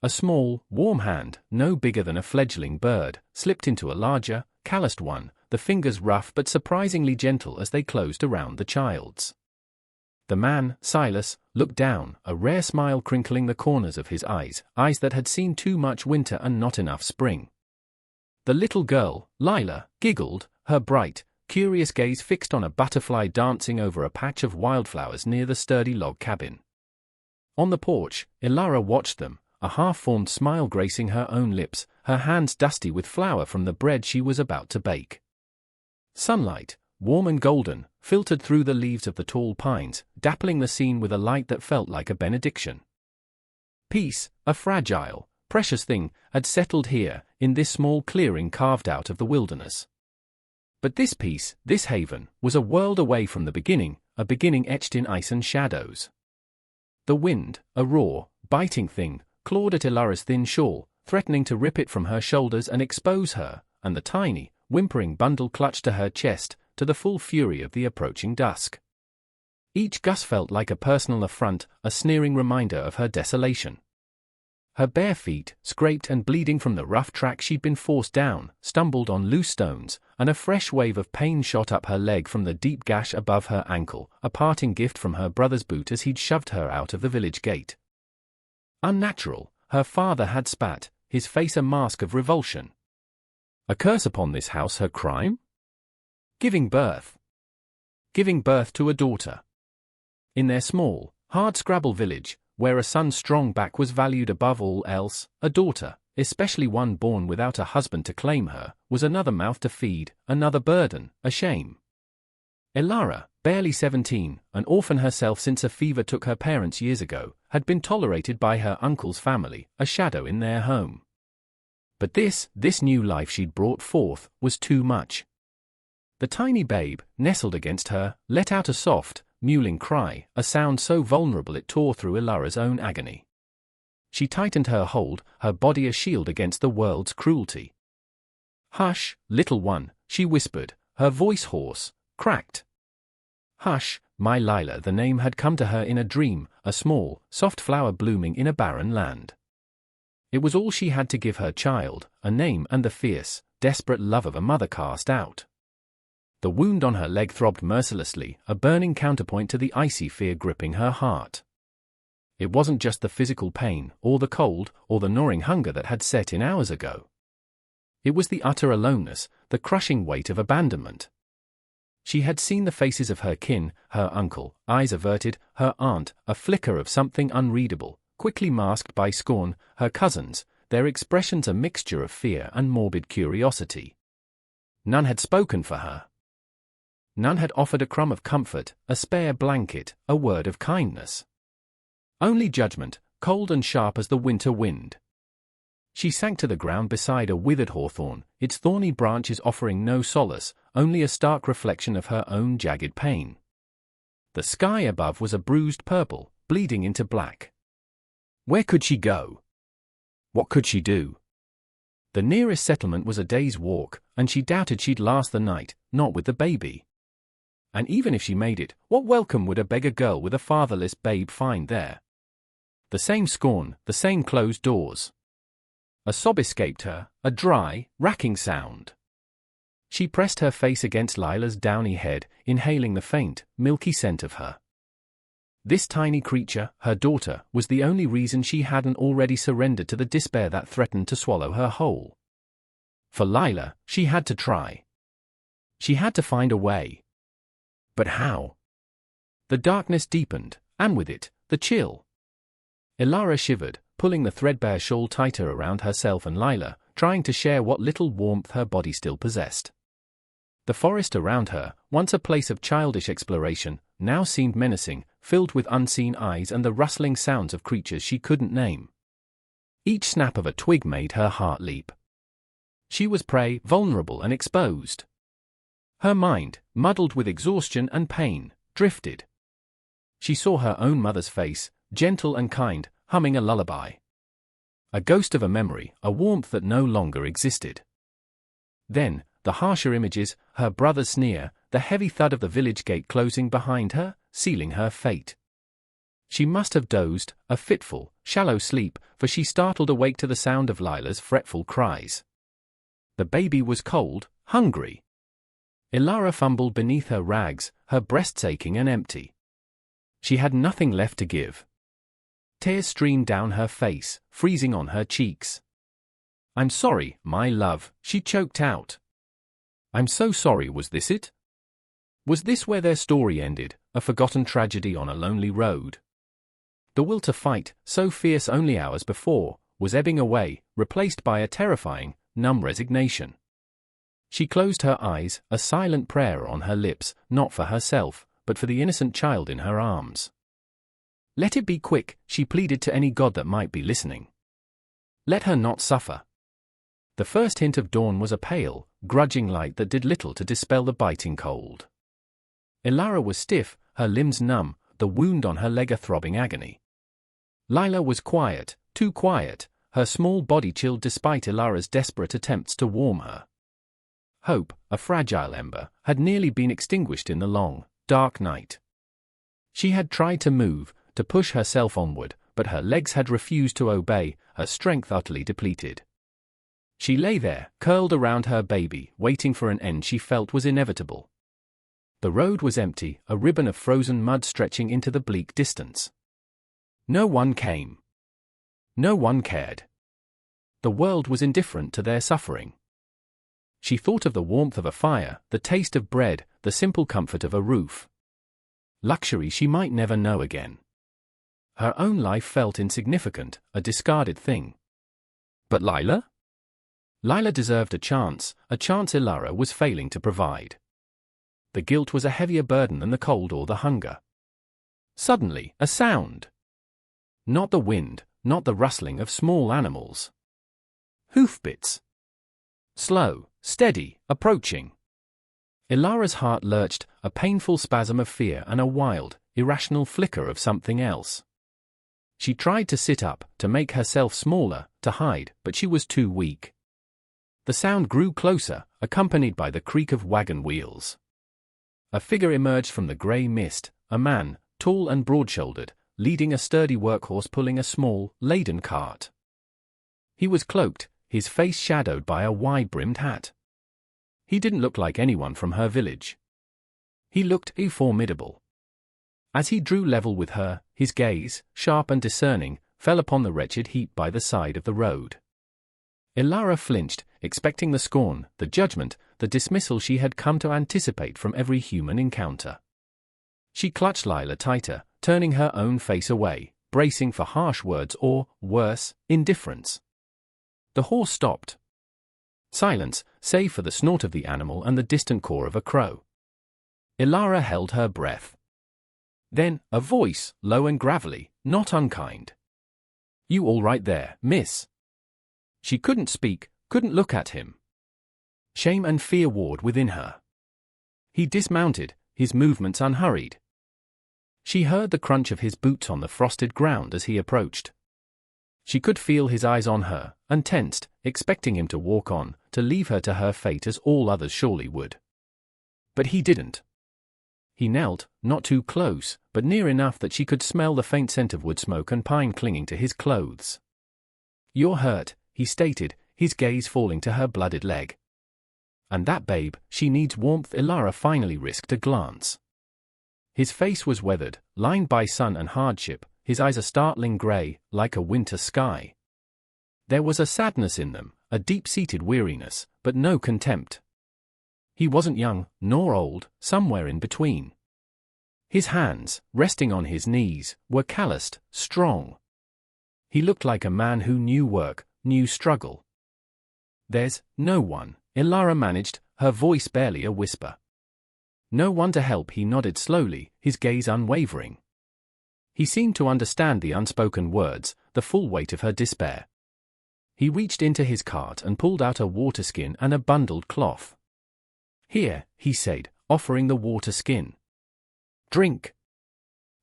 A small, warm hand, no bigger than a fledgling bird, slipped into a larger, calloused one, the fingers rough but surprisingly gentle as they closed around the child's. The man, Silas, looked down, a rare smile crinkling the corners of his eyes that had seen too much winter and not enough spring. The little girl, Lila, giggled, her bright, curious gaze fixed on a butterfly dancing over a patch of wildflowers near the sturdy log cabin. On the porch, Ilara watched them, a half-formed smile gracing her own lips, her hands dusty with flour from the bread she was about to bake. Sunlight, warm and golden, filtered through the leaves of the tall pines, dappling the scene with a light that felt like a benediction. Peace, a fragile, precious thing, had settled here, in this small clearing carved out of the wilderness. But this peace, this haven, was a world away from the beginning, a beginning etched in ice and shadows. The wind, a raw, biting thing, clawed at Ilara's thin shawl, threatening to rip it from her shoulders and expose her, and the tiny, whimpering bundle clutched to her chest, to the full fury of the approaching dusk. Each gust felt like a personal affront, a sneering reminder of her desolation. Her bare feet, scraped and bleeding from the rough track she'd been forced down, stumbled on loose stones, and a fresh wave of pain shot up her leg from the deep gash above her ankle, a parting gift from her brother's boot as he'd shoved her out of the village gate. Unnatural, her father had spat, his face a mask of revulsion. A curse upon this house, her crime? Giving birth. Giving birth to a daughter. In their small, hard-scrabble village, where a son's strong back was valued above all else, a daughter, especially one born without a husband to claim her, was another mouth to feed, another burden, a shame. Ilara, barely 17, an orphan herself since a fever took her parents years ago, had been tolerated by her uncle's family, a shadow in their home. But this new life she'd brought forth, was too much. The tiny babe, nestled against her, let out a soft, mewling cry, a sound so vulnerable it tore through Ilara's own agony. She tightened her hold, her body a shield against the world's cruelty. "Hush, little one," she whispered, her voice hoarse, cracked. "Hush, my Lila." The name had come to her in a dream, a small, soft flower blooming in a barren land. It was all she had to give her child, a name and the fierce, desperate love of a mother cast out. The wound on her leg throbbed mercilessly, a burning counterpoint to the icy fear gripping her heart. It wasn't just the physical pain, or the cold, or the gnawing hunger that had set in hours ago. It was the utter aloneness, the crushing weight of abandonment. She had seen the faces of her kin, her uncle, eyes averted, her aunt, a flicker of something unreadable, quickly masked by scorn, her cousins, their expressions a mixture of fear and morbid curiosity. None had spoken for her. None had offered a crumb of comfort, a spare blanket, a word of kindness. Only judgment, cold and sharp as the winter wind. She sank to the ground beside a withered hawthorn, its thorny branches offering no solace, only a stark reflection of her own jagged pain. The sky above was a bruised purple, bleeding into black. Where could she go? What could she do? The nearest settlement was a day's walk, and she doubted she'd last the night, not with the baby. And even if she made it, what welcome would a beggar girl with a fatherless babe find there? The same scorn, the same closed doors. A sob escaped her, a dry, racking sound. She pressed her face against Lila's downy head, inhaling the faint, milky scent of her. This tiny creature, her daughter, was the only reason she hadn't already surrendered to the despair that threatened to swallow her whole. For Lila, she had to try. She had to find a way. But how? The darkness deepened, and with it, the chill. Ilara shivered, pulling the threadbare shawl tighter around herself and Lila, trying to share what little warmth her body still possessed. The forest around her, once a place of childish exploration, now seemed menacing, filled with unseen eyes and the rustling sounds of creatures she couldn't name. Each snap of a twig made her heart leap. She was prey, vulnerable and exposed. Her mind, muddled with exhaustion and pain, drifted. She saw her own mother's face, gentle and kind, humming a lullaby. A ghost of a memory, a warmth that no longer existed. Then, the harsher images, her brother's sneer, the heavy thud of the village gate closing behind her, sealing her fate. She must have dozed, a fitful, shallow sleep, for she startled awake to the sound of Lila's fretful cries. The baby was cold, hungry. Ilara fumbled beneath her rags, her breasts aching and empty. She had nothing left to give. Tears streamed down her face, freezing on her cheeks. "I'm sorry, my love," she choked out. "I'm so sorry. Was this it? Was this where their story ended, a forgotten tragedy on a lonely road?" The will to fight, so fierce only hours before, was ebbing away, replaced by a terrifying, numb resignation. She closed her eyes, a silent prayer on her lips, not for herself, but for the innocent child in her arms. "Let it be quick," she pleaded to any god that might be listening. "Let her not suffer." The first hint of dawn was a pale, grudging light that did little to dispel the biting cold. Ilara was stiff, her limbs numb, the wound on her leg a throbbing agony. Lila was quiet, too quiet, her small body chilled despite Ilara's desperate attempts to warm her. Hope, a fragile ember, had nearly been extinguished in the long, dark night. She had tried to move, to push herself onward, but her legs had refused to obey, her strength utterly depleted. She lay there, curled around her baby, waiting for an end she felt was inevitable. The road was empty, a ribbon of frozen mud stretching into the bleak distance. No one came. No one cared. The world was indifferent to their suffering. She thought of the warmth of a fire, the taste of bread, the simple comfort of a roof. Luxury she might never know again. Her own life felt insignificant, a discarded thing. But Lila? Lila deserved a chance Ilara was failing to provide. The guilt was a heavier burden than the cold or the hunger. Suddenly, a sound. Not the wind, not the rustling of small animals. Hoofbeats. Slow, steady, approaching. Ilara's heart lurched, a painful spasm of fear and a wild, irrational flicker of something else. She tried to sit up, to make herself smaller, to hide, but she was too weak. The sound grew closer, accompanied by the creak of wagon wheels. A figure emerged from the grey mist, a man, tall and broad-shouldered, leading a sturdy workhorse pulling a small, laden cart. He was cloaked, his face shadowed by a wide-brimmed hat. He didn't look like anyone from her village. He looked formidable. As he drew level with her, his gaze, sharp and discerning, fell upon the wretched heap by the side of the road. Ilara flinched, expecting the scorn, the judgment, the dismissal she had come to anticipate from every human encounter. She clutched Lila tighter, turning her own face away, bracing for harsh words or, worse, indifference. The horse stopped. Silence, save for the snort of the animal and the distant caw of a crow. Ilara held her breath. Then, a voice, low and gravelly, not unkind. "You all right there, miss?" She couldn't speak, couldn't look at him. Shame and fear warred within her. He dismounted, his movements unhurried. She heard the crunch of his boots on the frosted ground as he approached. She could feel his eyes on her, and tensed, expecting him to walk on, to leave her to her fate as all others surely would. But he didn't. He knelt, not too close, but near enough that she could smell the faint scent of wood smoke and pine clinging to his clothes. "You're hurt," he stated, his gaze falling to her blooded leg. "And that babe, she needs warmth." Ilara finally risked a glance. His face was weathered, lined by sun and hardship, his eyes a startling grey, like a winter sky. There was a sadness in them, a deep-seated weariness, but no contempt. He wasn't young, nor old, somewhere in between. His hands, resting on his knees, were calloused, strong. He looked like a man who knew work, knew struggle. "There's no one," Ilara managed, her voice barely a whisper. "No one to help." He nodded slowly, his gaze unwavering. He seemed to understand the unspoken words, the full weight of her despair. He reached into his cart and pulled out a water skin and a bundled cloth. "Here," he said, offering the water skin. "Drink."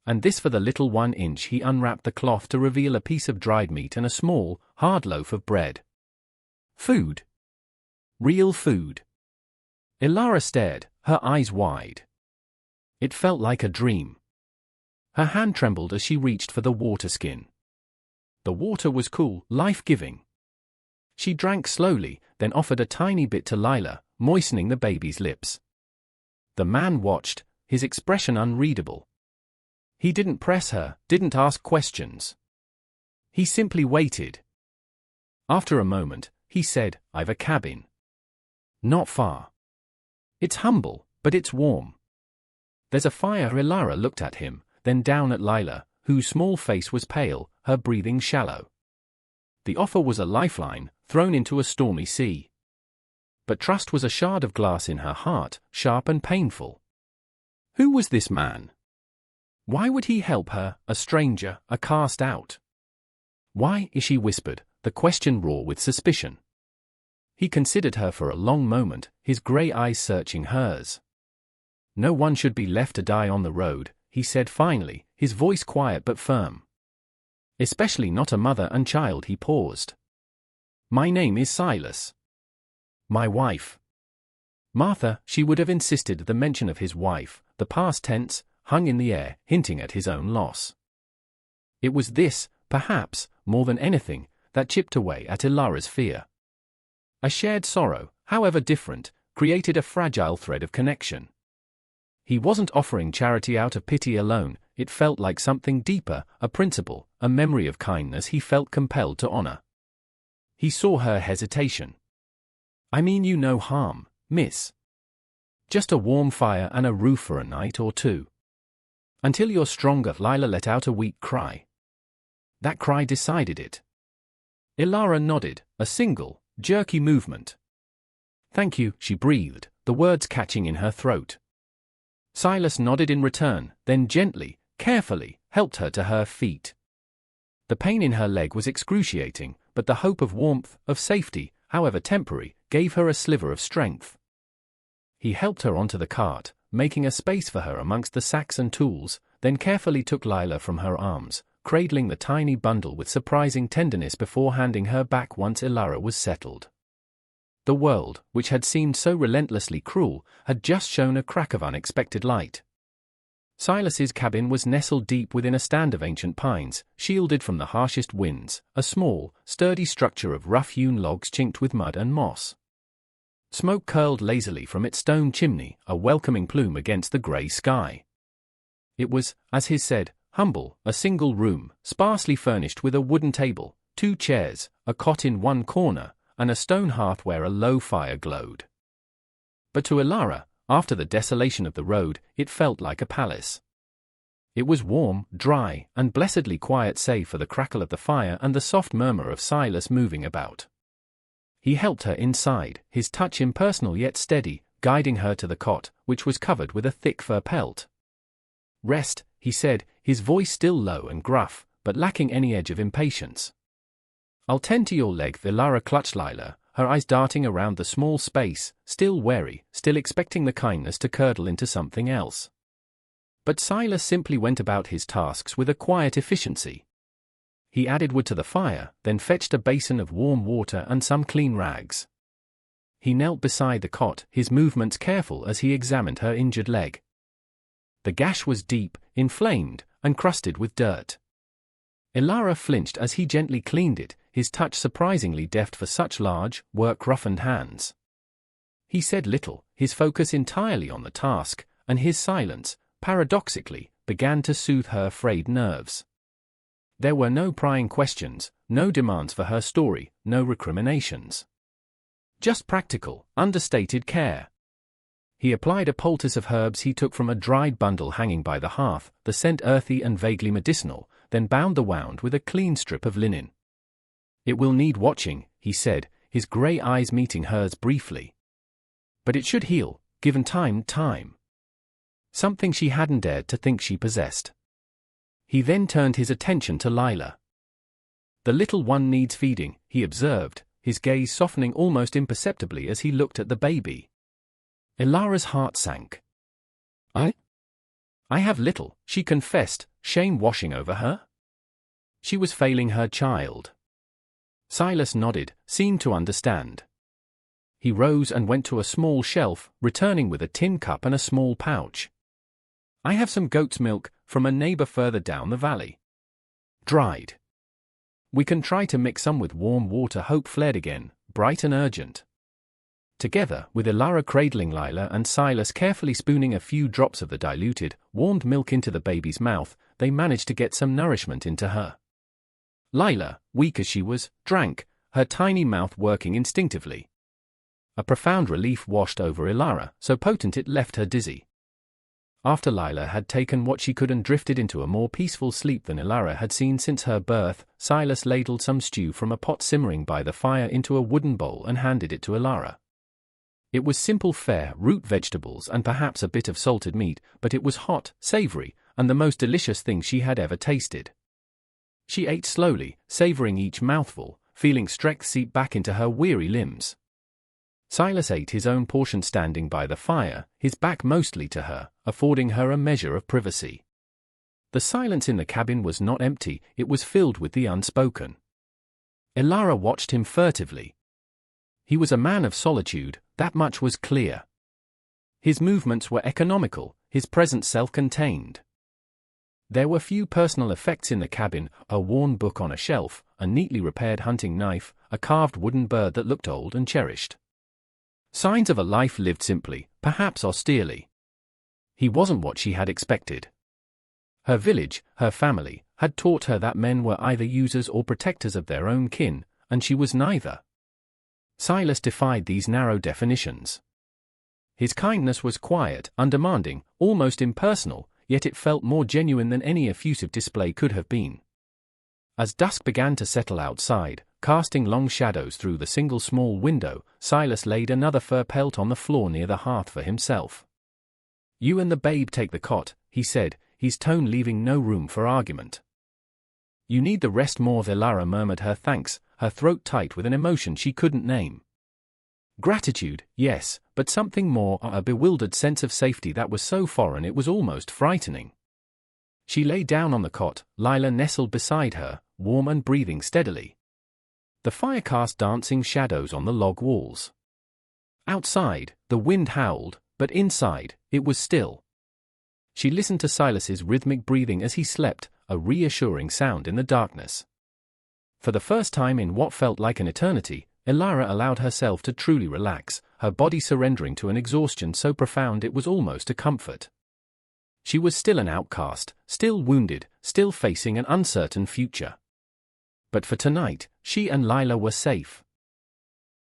"And this for the little 1 inch." He unwrapped the cloth to reveal a piece of dried meat and a small, hard loaf of bread. Food. Real food. Ilara stared, her eyes wide. It felt like a dream. Her hand trembled as she reached for the water skin. The water was cool, life-giving. She drank slowly, then offered a tiny bit to Lila, moistening the baby's lips. The man watched, his expression unreadable. He didn't press her, didn't ask questions. He simply waited. After a moment, he said, "I've a cabin. Not far. It's humble, but it's warm. There's a fire." Ilara looked at him, then down at Lila, whose small face was pale, her breathing shallow. The offer was a lifeline, thrown into a stormy sea. But trust was a shard of glass in her heart, sharp and painful. Who was this man? Why would he help her, a stranger, a cast out? Why, she whispered, the question raw with suspicion. He considered her for a long moment, his grey eyes searching hers. "No one should be left to die on the road," he said finally, his voice quiet but firm. "Especially not a mother and child." He paused. "My name is Silas. My wife." Martha, she would have insisted. The mention of his wife, the past tense, hung in the air, hinting at his own loss. It was this, perhaps, more than anything, that chipped away at Ilara's fear. A shared sorrow, however different, created a fragile thread of connection. He wasn't offering charity out of pity alone, it felt like something deeper, a principle, a memory of kindness he felt compelled to honor. He saw her hesitation. "I mean you no harm, miss. Just a warm fire and a roof for a night or two. Until you're stronger." Lila let out a weak cry. That cry decided it. Ilara nodded, a single, jerky movement. "Thank you," she breathed, the words catching in her throat. Silas nodded in return, then gently, carefully, helped her to her feet. The pain in her leg was excruciating, but the hope of warmth, of safety, however temporary, gave her a sliver of strength. He helped her onto the cart, making a space for her amongst the sacks and tools, then carefully took Lila from her arms, cradling the tiny bundle with surprising tenderness before handing her back once Ilara was settled. The world, which had seemed so relentlessly cruel, had just shown a crack of unexpected light. Silas's cabin was nestled deep within a stand of ancient pines, shielded from the harshest winds, a small, sturdy structure of rough-hewn logs chinked with mud and moss. Smoke curled lazily from its stone chimney, a welcoming plume against the grey sky. It was, as his said, humble, a single room, sparsely furnished with a wooden table, 2 chairs, a cot in one corner, and a stone hearth where a low fire glowed. But to Ilara, after the desolation of the road, it felt like a palace. It was warm, dry, and blessedly quiet save for the crackle of the fire and the soft murmur of Silas moving about. He helped her inside, his touch impersonal yet steady, guiding her to the cot, which was covered with a thick fur pelt. "Rest," he said, his voice still low and gruff, but lacking any edge of impatience. "I'll tend to your leg." Ilara clutched Lila, her eyes darting around the small space, still wary, still expecting the kindness to curdle into something else. But Silas simply went about his tasks with a quiet efficiency. He added wood to the fire, then fetched a basin of warm water and some clean rags. He knelt beside the cot, his movements careful as he examined her injured leg. The gash was deep, inflamed, and crusted with dirt. Ilara flinched as he gently cleaned it, his touch surprisingly deft for such large, work-roughened hands. He said little, his focus entirely on the task, and his silence, paradoxically, began to soothe her frayed nerves. There were no prying questions, no demands for her story, no recriminations. Just practical, understated care. He applied a poultice of herbs he took from a dried bundle hanging by the hearth, the scent earthy and vaguely medicinal, then bound the wound with a clean strip of linen. "It will need watching," he said, his grey eyes meeting hers briefly. "But it should heal, given time. Something she hadn't dared to think she possessed." He then turned his attention to Lila. "The little one needs feeding," he observed, his gaze softening almost imperceptibly as he looked at the baby. Ilara's heart sank. I have little," she confessed, shame washing over her. She was failing her child. Silas nodded, seemed to understand. He rose and went to a small shelf, returning with a tin cup and a small pouch. "I have some goat's milk," from a neighbor further down the valley. Dried. We can try to mix some with warm water. Hope flared again, bright and urgent. Together, with Ilara cradling Lila and Silas carefully spooning a few drops of the diluted, warmed milk into the baby's mouth, they managed to get some nourishment into her. Lila, weak as she was, drank, her tiny mouth working instinctively. A profound relief washed over Ilara, so potent it left her dizzy. After Lila had taken what she could and drifted into a more peaceful sleep than Ilara had seen since her birth, Silas ladled some stew from a pot simmering by the fire into a wooden bowl and handed it to Ilara. It was simple fare, root vegetables and perhaps a bit of salted meat, but it was hot, savory, and the most delicious thing she had ever tasted. She ate slowly, savoring each mouthful, feeling strength seep back into her weary limbs. Silas ate his own portion standing by the fire, his back mostly to her, affording her a measure of privacy. The silence in the cabin was not empty, it was filled with the unspoken. Ilara watched him furtively. He was a man of solitude, that much was clear. His movements were economical, his presence self-contained. There were few personal effects in the cabin, a worn book on a shelf, a neatly repaired hunting knife, a carved wooden bird that looked old and cherished. Signs of a life lived simply, perhaps austerely. He wasn't what she had expected. Her village, her family, had taught her that men were either users or protectors of their own kin, and she was neither. Silas defied these narrow definitions. His kindness was quiet, undemanding, almost impersonal, yet it felt more genuine than any effusive display could have been. As dusk began to settle outside, casting long shadows through the single small window, Silas laid another fur pelt on the floor near the hearth for himself. "You and the babe take the cot," he said, his tone leaving no room for argument. "You need the rest more." Ilara murmured her thanks, her throat tight with an emotion she couldn't name. Gratitude, yes, but something more, a bewildered sense of safety that was so foreign it was almost frightening. She lay down on the cot, Lila nestled beside her, warm and breathing steadily. The fire cast dancing shadows on the log walls. Outside, the wind howled, but inside, it was still. She listened to Silas's rhythmic breathing as he slept, a reassuring sound in the darkness. For the first time in what felt like an eternity, Ilara allowed herself to truly relax, her body surrendering to an exhaustion so profound it was almost a comfort. She was still an outcast, still wounded, still facing an uncertain future. But for tonight, she and Lila were safe.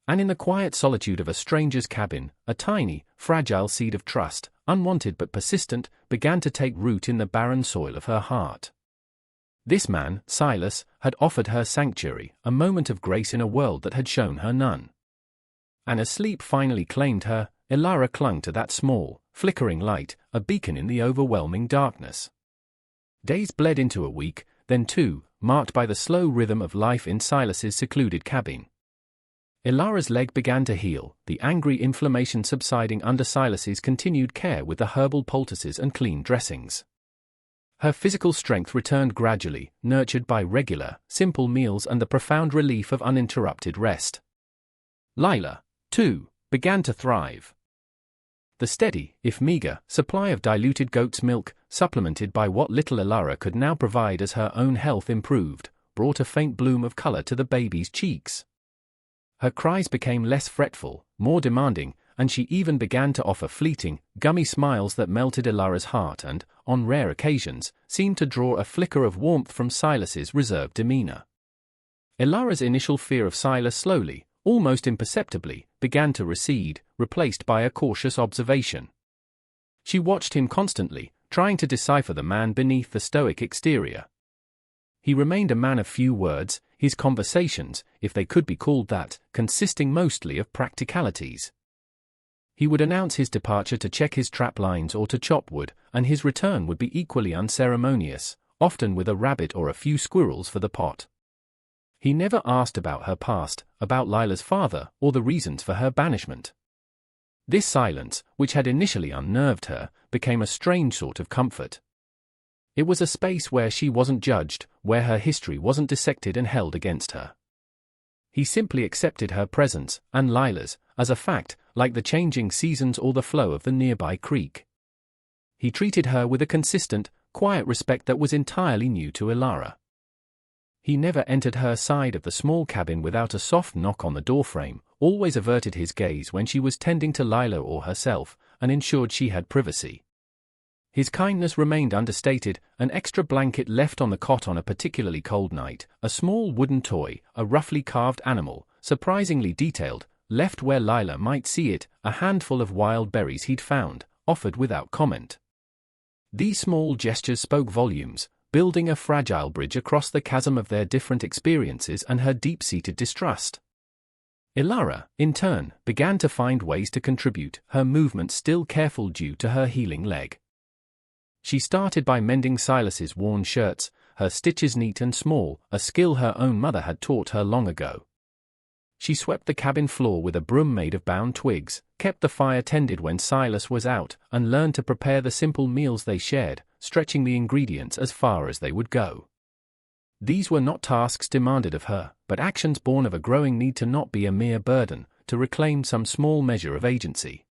And in the quiet solitude of a stranger's cabin, a tiny, fragile seed of trust, unwanted but persistent, began to take root in the barren soil of her heart. This man, Silas, had offered her sanctuary, a moment of grace in a world that had shown her none. And as sleep finally claimed her, Ilara clung to that small, flickering light, a beacon in the overwhelming darkness. Days bled into a week, then two, marked by the slow rhythm of life in Silas's secluded cabin. Ilara's leg began to heal, the angry inflammation subsiding under Silas's continued care with the herbal poultices and clean dressings. Her physical strength returned gradually, nurtured by regular, simple meals and the profound relief of uninterrupted rest. Lila, too, began to thrive. The steady, if meager, supply of diluted goat's milk, supplemented by what little Ilara could now provide as her own health improved, brought a faint bloom of color to the baby's cheeks. Her cries became less fretful, more demanding, and she even began to offer fleeting, gummy smiles that melted Ilara's heart and, on rare occasions, seemed to draw a flicker of warmth from Silas's reserved demeanor. Ilara's initial fear of Silas slowly, almost imperceptibly, began to recede, replaced by a cautious observation. She watched him constantly, trying to decipher the man beneath the stoic exterior. He remained a man of few words, his conversations, if they could be called that, consisting mostly of practicalities. He would announce his departure to check his trap lines or to chop wood, and his return would be equally unceremonious, often with a rabbit or a few squirrels for the pot. He never asked about her past, about Lila's father, or the reasons for her banishment. This silence, which had initially unnerved her, became a strange sort of comfort. It was a space where she wasn't judged, where her history wasn't dissected and held against her. He simply accepted her presence, and Lila's, as a fact, like the changing seasons or the flow of the nearby creek. He treated her with a consistent, quiet respect that was entirely new to Ilara. He never entered her side of the small cabin without a soft knock on the doorframe, always averted his gaze when she was tending to Lila or herself, and ensured she had privacy. His kindness remained understated, an extra blanket left on the cot on a particularly cold night, a small wooden toy, a roughly carved animal, surprisingly detailed, left where Lila might see it, a handful of wild berries he'd found, offered without comment. These small gestures spoke volumes, building a fragile bridge across the chasm of their different experiences and her deep-seated distrust. Ilara, in turn, began to find ways to contribute, her movements still careful due to her healing leg. She started by mending Silas's worn shirts, her stitches neat and small, a skill her own mother had taught her long ago. She swept the cabin floor with a broom made of bound twigs, kept the fire tended when Silas was out, and learned to prepare the simple meals they shared, stretching the ingredients as far as they would go. These were not tasks demanded of her, but actions born of a growing need to not be a mere burden, to reclaim some small measure of agency.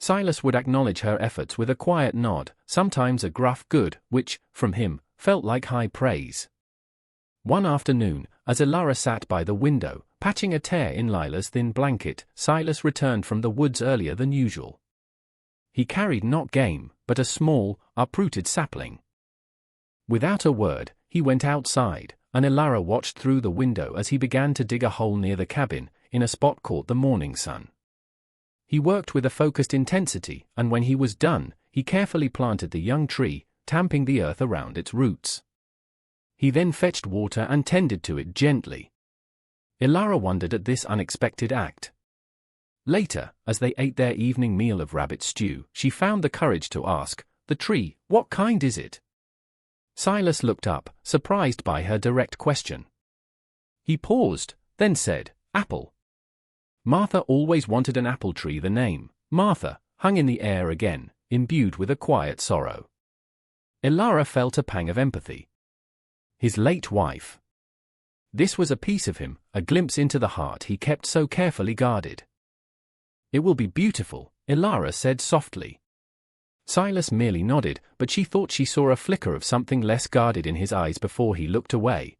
Silas would acknowledge her efforts with a quiet nod, sometimes a gruff good, which, from him, felt like high praise. One afternoon, as Ilara sat by the window, patching a tear in Lila's thin blanket, Silas returned from the woods earlier than usual. He carried not game, but a small, uprooted sapling. Without a word, he went outside, and Ilara watched through the window as he began to dig a hole near the cabin, in a spot caught the morning sun. He worked with a focused intensity, and when he was done, he carefully planted the young tree, tamping the earth around its roots. He then fetched water and tended to it gently. Ilara wondered at this unexpected act. Later, as they ate their evening meal of rabbit stew, she found the courage to ask, "The tree, what kind is it?" Silas looked up, surprised by her direct question. He paused, then said, "Apple." Martha always wanted an apple tree. The name, Martha, hung in the air again, imbued with a quiet sorrow. Ilara felt a pang of empathy. His late wife. This was a piece of him, a glimpse into the heart he kept so carefully guarded. "It will be beautiful," Ilara said softly. Silas merely nodded, but she thought she saw a flicker of something less guarded in his eyes before he looked away.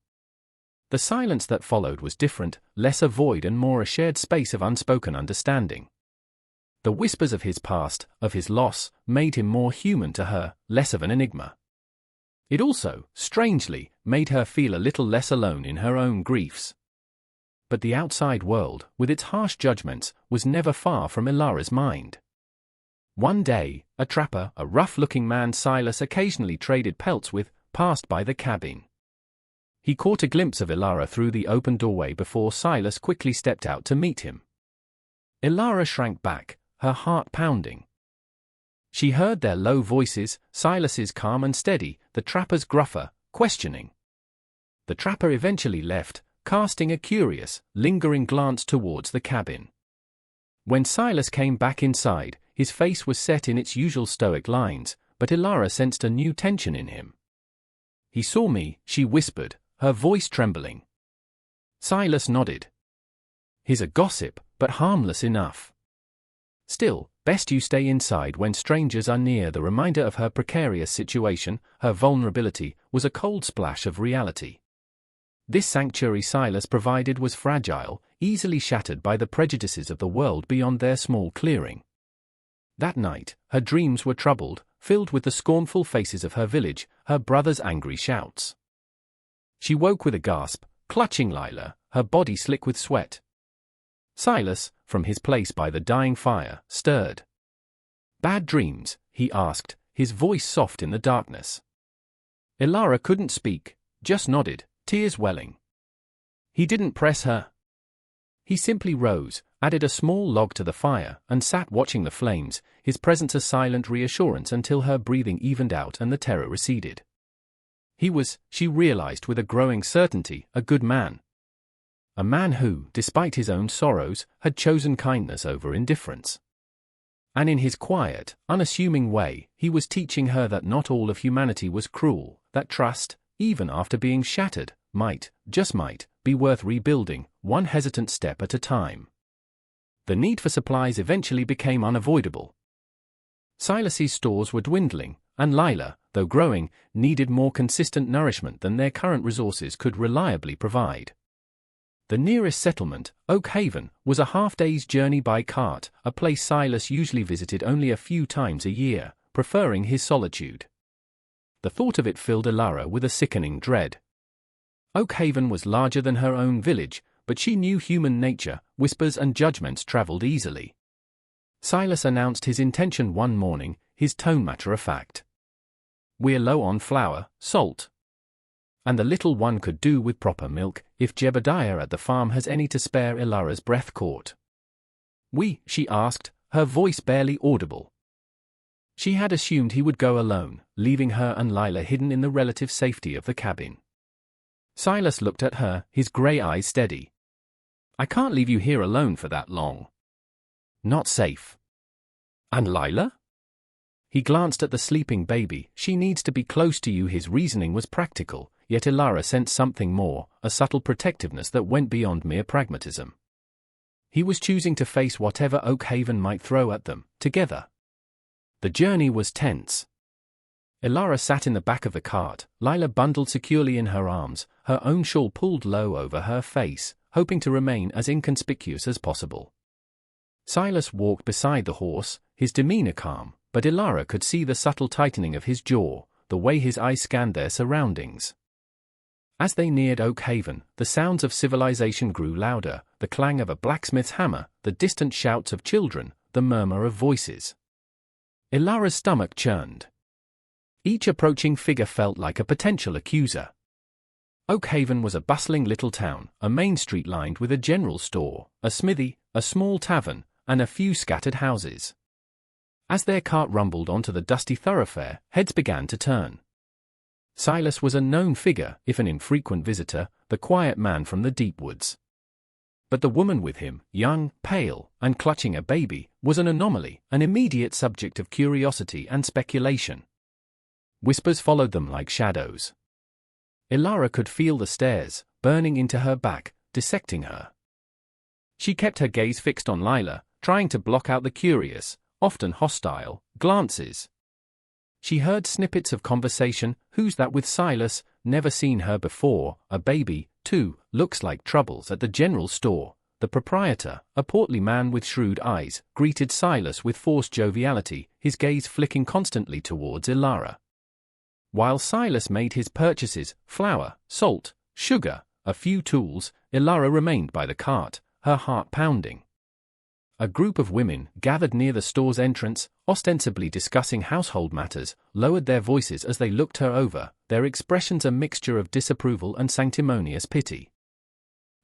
The silence that followed was different, less a void and more a shared space of unspoken understanding. The whispers of his past, of his loss, made him more human to her, less of an enigma. It also, strangely, made her feel a little less alone in her own griefs. But the outside world, with its harsh judgments, was never far from Ilara's mind. One day, a trapper, a rough-looking man Silas occasionally traded pelts with, passed by the cabin. He caught a glimpse of Ilara through the open doorway before Silas quickly stepped out to meet him. Ilara shrank back, her heart pounding. She heard their low voices, Silas's calm and steady, the trapper's gruffer, questioning. The trapper eventually left, casting a curious, lingering glance towards the cabin. When Silas came back inside, his face was set in its usual stoic lines, but Ilara sensed a new tension in him. "He saw me," she whispered, her voice trembling. Silas nodded. "He's a gossip, but harmless enough. Still, best you stay inside when strangers are near." The reminder of her precarious situation, her vulnerability, was a cold splash of reality. This sanctuary Silas provided was fragile, easily shattered by the prejudices of the world beyond their small clearing. That night, her dreams were troubled, filled with the scornful faces of her village, her brother's angry shouts. She woke with a gasp, clutching Lila, her body slick with sweat. Silas, from his place by the dying fire, stirred. "Bad dreams?" he asked, his voice soft in the darkness. Ilara couldn't speak, just nodded, tears welling. He didn't press her. He simply rose, added a small log to the fire, and sat watching the flames, his presence a silent reassurance until her breathing evened out and the terror receded. He was, she realized with a growing certainty, a good man. A man who, despite his own sorrows, had chosen kindness over indifference. And in his quiet, unassuming way, he was teaching her that not all of humanity was cruel, that trust, even after being shattered, might, just might, be worth rebuilding, one hesitant step at a time. The need for supplies eventually became unavoidable. Silas's stores were dwindling, and Lila, though growing, needed more consistent nourishment than their current resources could reliably provide. The nearest settlement, Oak Haven, was a half-day's journey by cart, a place Silas usually visited only a few times a year, preferring his solitude. The thought of it filled Ilara with a sickening dread. Oak Haven was larger than her own village, but she knew human nature, whispers and judgments traveled easily. Silas announced his intention one morning, his tone matter-of-fact. "We're low on flour, salt. And the little one could do with proper milk, if Jebediah at the farm has any to spare." Ilara's breath caught. She asked, her voice barely audible. She had assumed he would go alone, leaving her and Lila hidden in the relative safety of the cabin. Silas looked at her, his grey eyes steady. "I can't leave you here alone for that long. Not safe." "And Lila?" He glanced at the sleeping baby. "She needs to be close to you." His reasoning was practical, yet Ilara sensed something more, a subtle protectiveness that went beyond mere pragmatism. He was choosing to face whatever Oak Haven might throw at them, together. The journey was tense. Ilara sat in the back of the cart, Lila bundled securely in her arms, her own shawl pulled low over her face, hoping to remain as inconspicuous as possible. Silas walked beside the horse, his demeanor calm, but Ilara could see the subtle tightening of his jaw, the way his eyes scanned their surroundings. As they neared Oak Haven, the sounds of civilization grew louder, the clang of a blacksmith's hammer, the distant shouts of children, the murmur of voices. Ilara's stomach churned. Each approaching figure felt like a potential accuser. Oak Haven was a bustling little town, a main street lined with a general store, a smithy, a small tavern, and a few scattered houses. As their cart rumbled onto the dusty thoroughfare, heads began to turn. Silas was a known figure, if an infrequent visitor, the quiet man from the deep woods. But the woman with him, young, pale, and clutching a baby, was an anomaly, an immediate subject of curiosity and speculation. Whispers followed them like shadows. Ilara could feel the stares, burning into her back, dissecting her. She kept her gaze fixed on Lila, trying to block out the curious, often hostile, glances. She heard snippets of conversation. "Who's that with Silas? Never seen her before. A baby, too. Looks like troubles at the general store." The proprietor, a portly man with shrewd eyes, greeted Silas with forced joviality, his gaze flicking constantly towards Ilara. While Silas made his purchases, flour, salt, sugar, a few tools, Ilara remained by the cart, her heart pounding. A group of women, gathered near the store's entrance, ostensibly discussing household matters, lowered their voices as they looked her over, their expressions a mixture of disapproval and sanctimonious pity.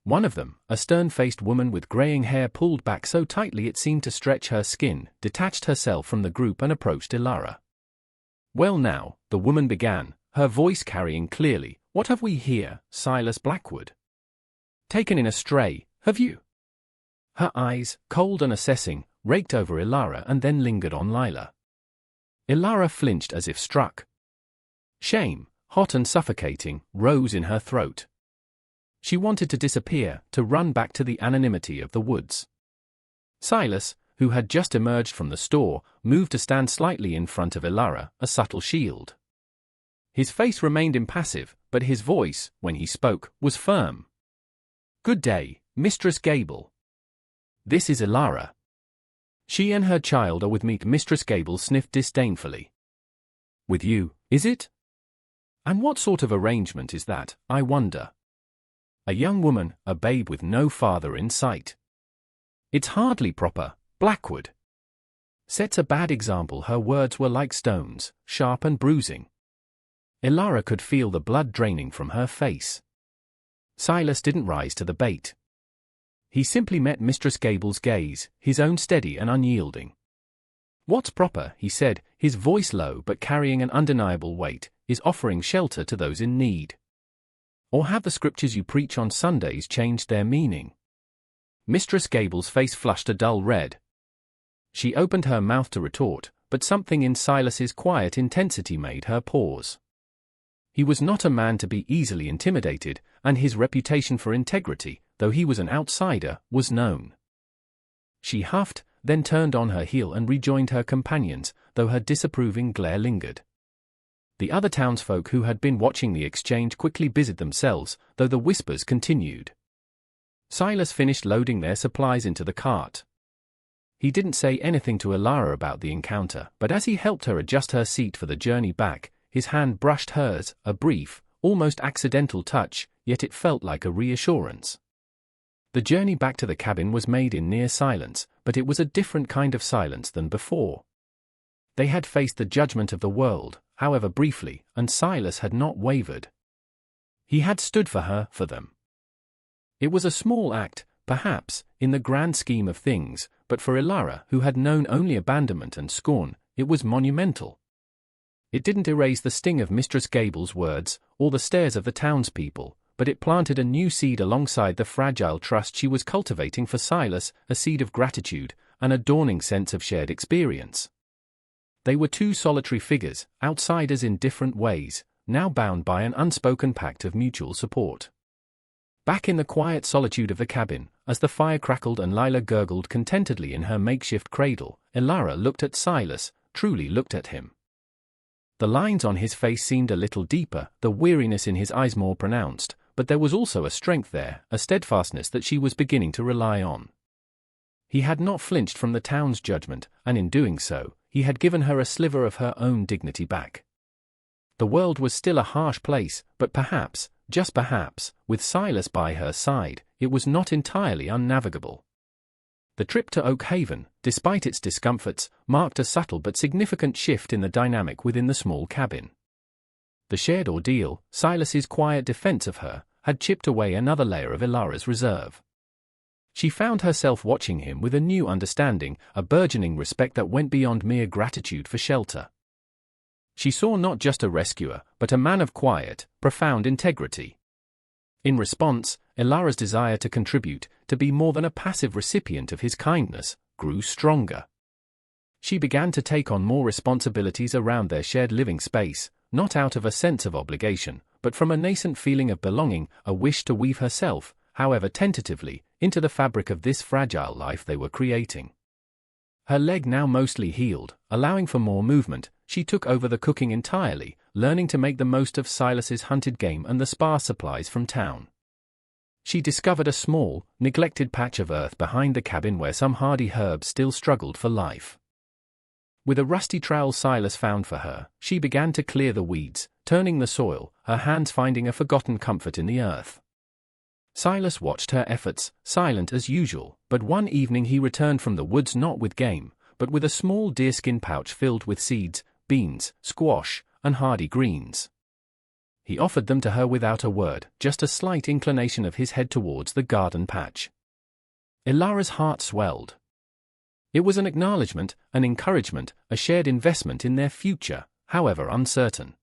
One of them, a stern-faced woman with graying hair pulled back so tightly it seemed to stretch her skin, detached herself from the group and approached Ilara. "Well now," the woman began, her voice carrying clearly, "what have we here, Silas Blackwood? Taken in a stray, have you?" Her eyes, cold and assessing, raked over Ilara and then lingered on Lila. Ilara flinched as if struck. Shame, hot and suffocating, rose in her throat. She wanted to disappear, to run back to the anonymity of the woods. Silas, who had just emerged from the store, moved to stand slightly in front of Ilara, a subtle shield. His face remained impassive, but his voice, when he spoke, was firm. "Good day, Mistress Gable. This is Ilara. She and her child are with me." Mistress Gable sniffed disdainfully. "With you, is it? And what sort of arrangement is that, I wonder? A young woman, a babe with no father in sight. It's hardly proper, Blackwood. Sets a bad example." Her words were like stones, sharp and bruising. Ilara could feel the blood draining from her face. Silas didn't rise to the bait. He simply met Mistress Gable's gaze, his own steady and unyielding. "What's proper," he said, his voice low but carrying an undeniable weight, "is offering shelter to those in need. Or have the scriptures you preach on Sundays changed their meaning?" Mistress Gable's face flushed a dull red. She opened her mouth to retort, but something in Silas's quiet intensity made her pause. He was not a man to be easily intimidated, and his reputation for integrity, though he was an outsider, was known. She huffed, then turned on her heel and rejoined her companions, though her disapproving glare lingered. The other townsfolk who had been watching the exchange quickly busied themselves, though the whispers continued. Silas finished loading their supplies into the cart. He didn't say anything to Ilara about the encounter, but as he helped her adjust her seat for the journey back, his hand brushed hers, a brief, almost accidental touch, yet it felt like a reassurance. The journey back to the cabin was made in near silence, but it was a different kind of silence than before. They had faced the judgment of the world, however briefly, and Silas had not wavered. He had stood for her, for them. It was a small act, perhaps, in the grand scheme of things, but for Ilara, who had known only abandonment and scorn, it was monumental. It didn't erase the sting of Mistress Gable's words, or the stares of the townspeople, but it planted a new seed alongside the fragile trust she was cultivating for Silas, a seed of gratitude, and a dawning sense of shared experience. They were two solitary figures, outsiders in different ways, now bound by an unspoken pact of mutual support. Back in the quiet solitude of the cabin, as the fire crackled and Lila gurgled contentedly in her makeshift cradle, Ilara looked at Silas, truly looked at him. The lines on his face seemed a little deeper, the weariness in his eyes more pronounced, but there was also a strength there, a steadfastness that she was beginning to rely on. He had not flinched from the town's judgment, and in doing so, he had given her a sliver of her own dignity back. The world was still a harsh place, but perhaps, just perhaps, with Silas by her side, it was not entirely unnavigable. The trip to Oak Haven, despite its discomforts, marked a subtle but significant shift in the dynamic within the small cabin. The shared ordeal, Silas's quiet defense of her, had chipped away another layer of Ilara's reserve. She found herself watching him with a new understanding, a burgeoning respect that went beyond mere gratitude for shelter. She saw not just a rescuer, but a man of quiet, profound integrity. In response, Ilara's desire to contribute, to be more than a passive recipient of his kindness, grew stronger. She began to take on more responsibilities around their shared living space, not out of a sense of obligation, but from a nascent feeling of belonging, a wish to weave herself, however tentatively, into the fabric of this fragile life they were creating. Her leg now mostly healed, allowing for more movement, she took over the cooking entirely, learning to make the most of Silas's hunted game and the sparse supplies from town. She discovered a small, neglected patch of earth behind the cabin where some hardy herbs still struggled for life. With a rusty trowel Silas found for her, she began to clear the weeds, turning the soil, her hands finding a forgotten comfort in the earth. Silas watched her efforts, silent as usual, but one evening he returned from the woods not with game, but with a small deerskin pouch filled with seeds, beans, squash, and hardy greens. He offered them to her without a word, just a slight inclination of his head towards the garden patch. Ilara's heart swelled. It was an acknowledgement, an encouragement, a shared investment in their future, however uncertain.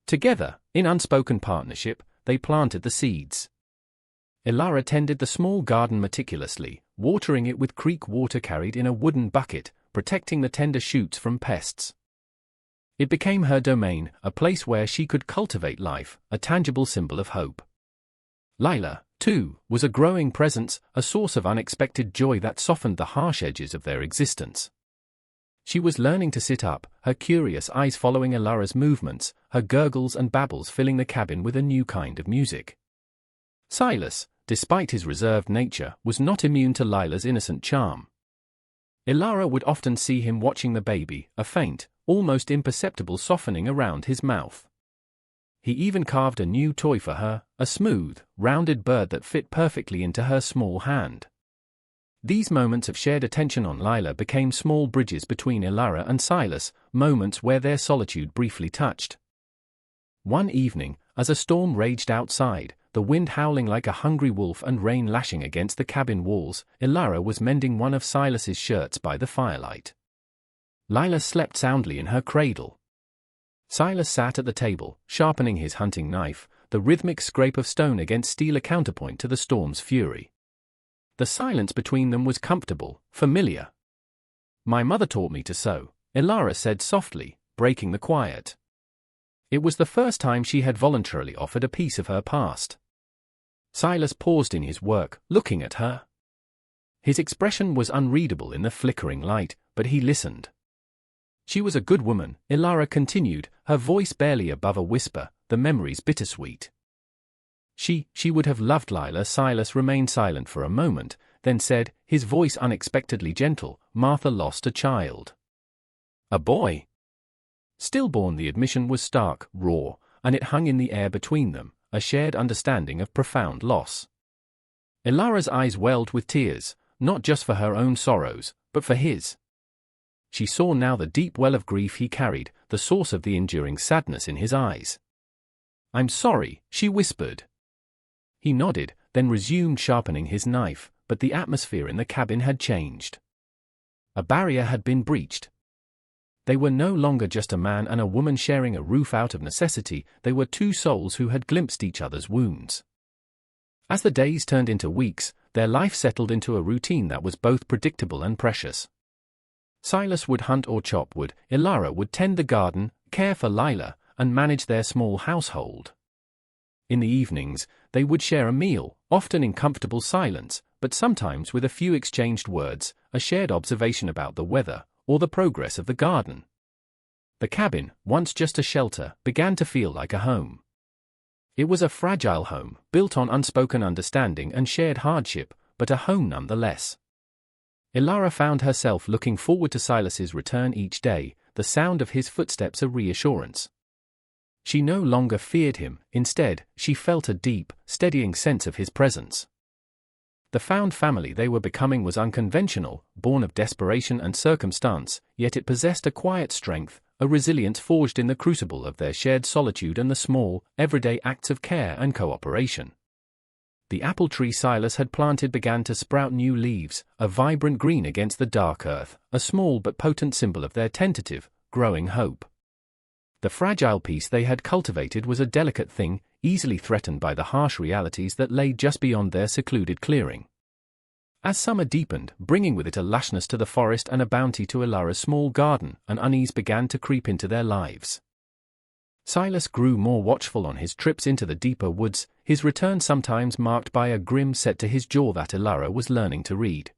Together, in unspoken partnership, they planted the seeds. Ilara tended the small garden meticulously, watering it with creek water carried in a wooden bucket, protecting the tender shoots from pests. It became her domain, a place where she could cultivate life, a tangible symbol of hope. Lila, too, was a growing presence, a source of unexpected joy that softened the harsh edges of their existence. She was learning to sit up, her curious eyes following Ilara's movements, her gurgles and babbles filling the cabin with a new kind of music. Silas, despite his reserved nature, was not immune to Lila's innocent charm. Ilara would often see him watching the baby, a faint, almost imperceptible softening around his mouth. He even carved a new toy for her, a smooth, rounded bird that fit perfectly into her small hand. These moments of shared attention on Lila became small bridges between Ilara and Silas, moments where their solitude briefly touched. One evening, as a storm raged outside, the wind howling like a hungry wolf and rain lashing against the cabin walls, Ilara was mending one of Silas's shirts by the firelight. Lila slept soundly in her cradle. Silas sat at the table, sharpening his hunting knife, the rhythmic scrape of stone against steel a counterpoint to the storm's fury. The silence between them was comfortable, familiar. "My mother taught me to sew," Ilara said softly, breaking the quiet. It was the first time she had voluntarily offered a piece of her past. Silas paused in his work, looking at her. His expression was unreadable in the flickering light, but he listened. She was a good woman, Ilara continued, her voice barely above a whisper, the memories bittersweet. She would have loved Lila. Silas remained silent for a moment, then said, his voice unexpectedly gentle, Martha lost a child. A boy. Stillborn. The admission was stark, raw, and it hung in the air between them, a shared understanding of profound loss. Ilara's eyes welled with tears, not just for her own sorrows, but for his. She saw now the deep well of grief he carried, the source of the enduring sadness in his eyes. I'm sorry, she whispered. He nodded, then resumed sharpening his knife, but the atmosphere in the cabin had changed. A barrier had been breached. They were no longer just a man and a woman sharing a roof out of necessity, they were two souls who had glimpsed each other's wounds. As the days turned into weeks, their life settled into a routine that was both predictable and precious. Silas would hunt or chop wood, Ilara would tend the garden, care for Lila, and manage their small household. In the evenings, they would share a meal, often in comfortable silence, but sometimes with a few exchanged words, a shared observation about the weather, or the progress of the garden. The cabin, once just a shelter, began to feel like a home. It was a fragile home, built on unspoken understanding and shared hardship, but a home nonetheless. Ilara found herself looking forward to Silas's return each day, the sound of his footsteps a reassurance. She no longer feared him, instead, she felt a deep, steadying sense of his presence. The found family they were becoming was unconventional, born of desperation and circumstance, yet it possessed a quiet strength, a resilience forged in the crucible of their shared solitude and the small, everyday acts of care and cooperation. The apple tree Silas had planted began to sprout new leaves, a vibrant green against the dark earth, a small but potent symbol of their tentative, growing hope. The fragile peace they had cultivated was a delicate thing, easily threatened by the harsh realities that lay just beyond their secluded clearing. As summer deepened, bringing with it a lashness to the forest and a bounty to Ilara's small garden, an unease began to creep into their lives. Silas grew more watchful on his trips into the deeper woods, his return sometimes marked by a grim set to his jaw that Ilara was learning to read.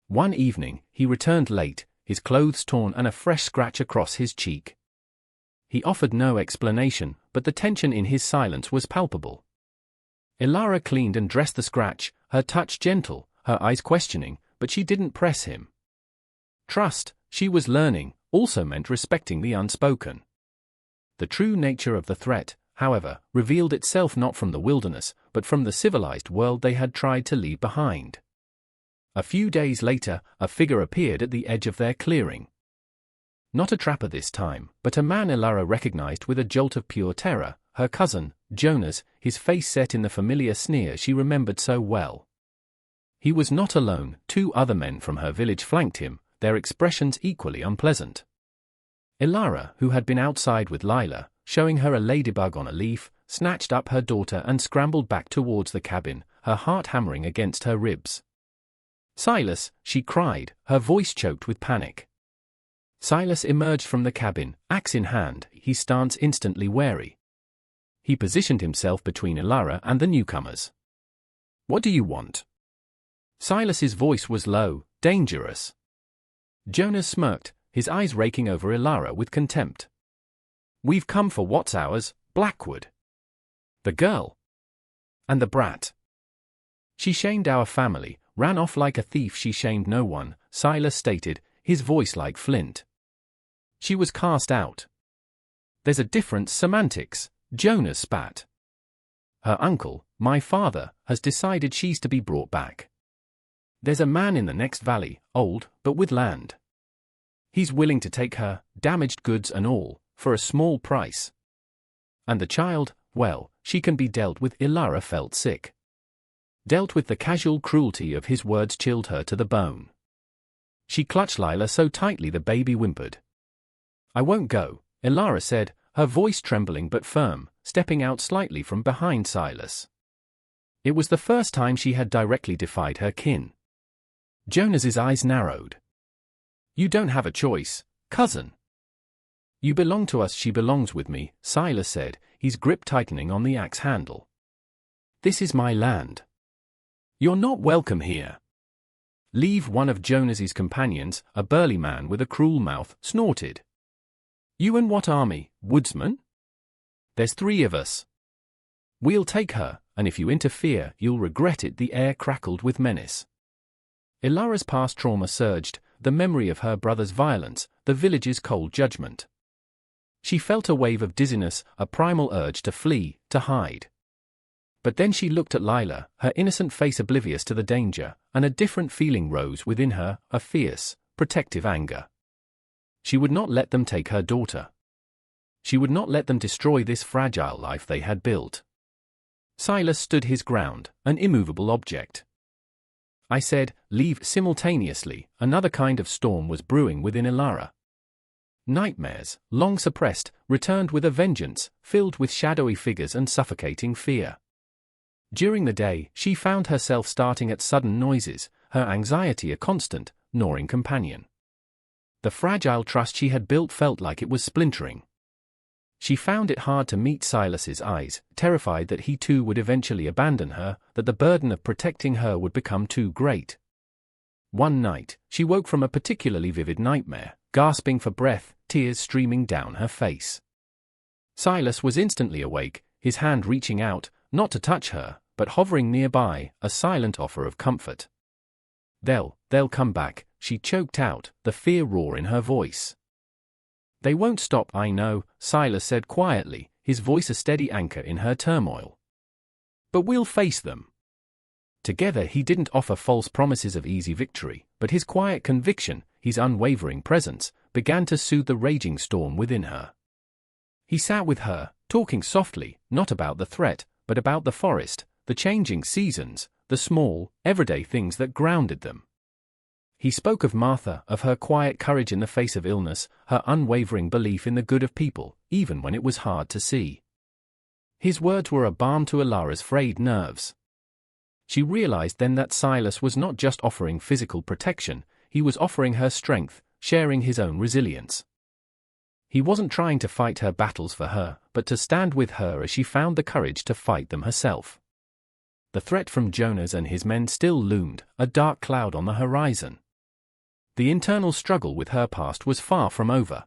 One evening, he returned late, his clothes torn and a fresh scratch across his cheek. He offered no explanation, but the tension in his silence was palpable. Ilara cleaned and dressed the scratch, her touch gentle, her eyes questioning, but she didn't press him. Trust, she was learning, also meant respecting the unspoken. The true nature of the threat, however, revealed itself not from the wilderness, but from the civilized world they had tried to leave behind. A few days later, a figure appeared at the edge of their clearing. Not a trapper this time, but a man Ilara recognized with a jolt of pure terror, her cousin, Jonas, his face set in the familiar sneer she remembered so well. He was not alone, two other men from her village flanked him, their expressions equally unpleasant. Ilara, who had been outside with Lila, showing her a ladybug on a leaf, snatched up her daughter and scrambled back towards the cabin, her heart hammering against her ribs. Silas, she cried, her voice choked with panic. Silas emerged from the cabin, axe in hand, his stance instantly wary. He positioned himself between Ilara and the newcomers. What do you want? Silas's voice was low, dangerous. Jonas smirked, his eyes raking over Ilara with contempt. We've come for what's ours, Blackwood. The girl. And the brat. She shamed our family, ran off like a thief. She shamed no one, Silas stated, his voice like flint. She was cast out. There's a difference. Semantics, Jonas spat. Her uncle, my father, has decided she's to be brought back. There's a man in the next valley, old, but with land. He's willing to take her, damaged goods and all, for a small price. And the child, well, she can be dealt with. Ilara felt sick. Dealt with. The casual cruelty of his words chilled her to the bone. She clutched Lila so tightly the baby whimpered. I won't go, Ilara said, her voice trembling but firm, stepping out slightly from behind Silas. It was the first time she had directly defied her kin. Jonas's eyes narrowed. You don't have a choice, cousin. You belong to us. She belongs with me, Silas said, his grip tightening on the axe handle. This is my land. You're not welcome here. Leave, one of Jonas's companions, a burly man with a cruel mouth, snorted. You and what army, woodsman? There's 3 of us. We'll take her, and if you interfere, you'll regret it. The air crackled with menace. Ilara's past trauma surged, the memory of her brother's violence, the village's cold judgment. She felt a wave of dizziness, a primal urge to flee, to hide. But then she looked at Lila, her innocent face oblivious to the danger, and a different feeling rose within her, a fierce, protective anger. She would not let them take her daughter. She would not let them destroy this fragile life they had built. Silas stood his ground, an immovable object. I said, leave. Simultaneously, another kind of storm was brewing within Ilara. Nightmares, long suppressed, returned with a vengeance, filled with shadowy figures and suffocating fear. During the day, she found herself starting at sudden noises, her anxiety a constant, gnawing companion. The fragile trust she had built felt like it was splintering. She found it hard to meet Silas's eyes, terrified that he too would eventually abandon her, that the burden of protecting her would become too great. One night, she woke from a particularly vivid nightmare, gasping for breath, tears streaming down her face. Silas was instantly awake, his hand reaching out, not to touch her, but hovering nearby, a silent offer of comfort. They'll come back, she choked out, the fear roar in her voice. They won't stop, I know, Silas said quietly, his voice a steady anchor in her turmoil. But we'll face them. Together he didn't offer false promises of easy victory, but his quiet conviction, his unwavering presence, began to soothe the raging storm within her. He sat with her, talking softly, not about the threat, but about the forest, the changing seasons, the small, everyday things that grounded them. He spoke of Martha, of her quiet courage in the face of illness, her unwavering belief in the good of people, even when it was hard to see. His words were a balm to Ilara's frayed nerves. She realized then that Silas was not just offering physical protection, he was offering her strength, sharing his own resilience. He wasn't trying to fight her battles for her, but to stand with her as she found the courage to fight them herself. The threat from Jonas and his men still loomed, a dark cloud on the horizon. The internal struggle with her past was far from over.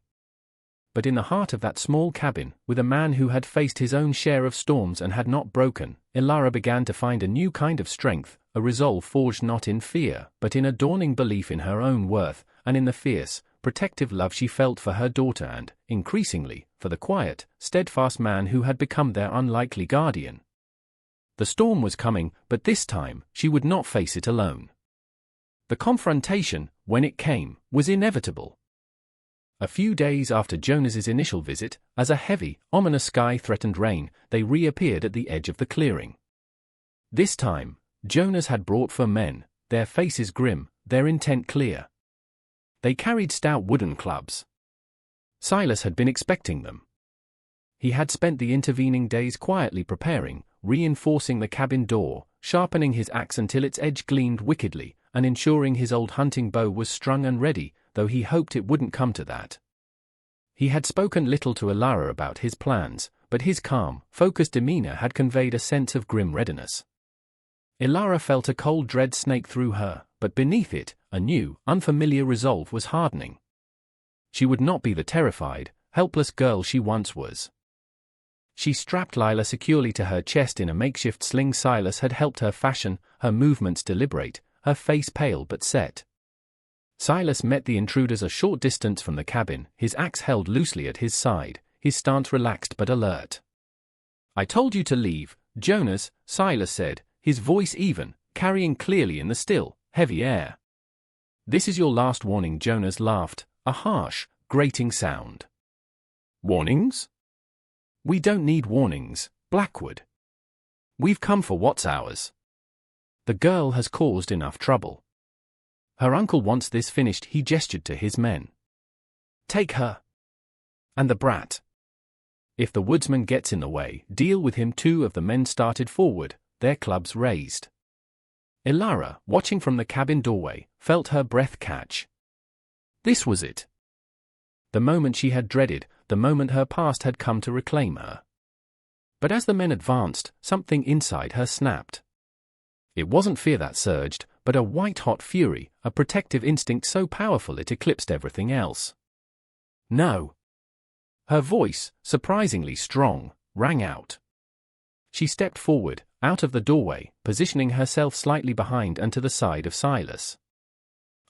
But in the heart of that small cabin, with a man who had faced his own share of storms and had not broken, Ilara began to find a new kind of strength, a resolve forged not in fear, but in a dawning belief in her own worth, and in the fierce, protective love she felt for her daughter and, increasingly, for the quiet, steadfast man who had become their unlikely guardian. The storm was coming, but this time, she would not face it alone. The confrontation, when it came, was inevitable. A few days after Jonas's initial visit, as a heavy, ominous sky threatened rain, they reappeared at the edge of the clearing. This time, Jonas had brought 4 men, their faces grim, their intent clear. They carried stout wooden clubs. Silas had been expecting them. He had spent the intervening days quietly preparing, reinforcing the cabin door, sharpening his axe until its edge gleamed wickedly, and ensuring his old hunting bow was strung and ready, though he hoped it wouldn't come to that. He had spoken little to Ilara about his plans, but his calm, focused demeanor had conveyed a sense of grim readiness. Ilara felt a cold dread snake through her, but beneath it, a new, unfamiliar resolve was hardening. She would not be the terrified, helpless girl she once was. She strapped Lila securely to her chest in a makeshift sling Silas had helped her fashion, her movements deliberate, her face pale but set. Silas met the intruders a short distance from the cabin, his axe held loosely at his side, his stance relaxed but alert. "I told you to leave, Jonas," Silas said, his voice even, carrying clearly in the still, heavy air. "This is your last warning." Jonas laughed, a harsh, grating sound. "Warnings? We don't need warnings, Blackwood. We've come for what's ours. The girl has caused enough trouble. Her uncle wants this finished." He gestured to his men. "Take her. And the brat. If the woodsman gets in the way, deal with him." 2 of the men started forward, their clubs raised. Ilara, watching from the cabin doorway, felt her breath catch. This was it. The moment she had dreaded, the moment her past had come to reclaim her. But as the men advanced, something inside her snapped. It wasn't fear that surged, but a white-hot fury, a protective instinct so powerful it eclipsed everything else. "No." Her voice, surprisingly strong, rang out. She stepped forward, out of the doorway, positioning herself slightly behind and to the side of Silas.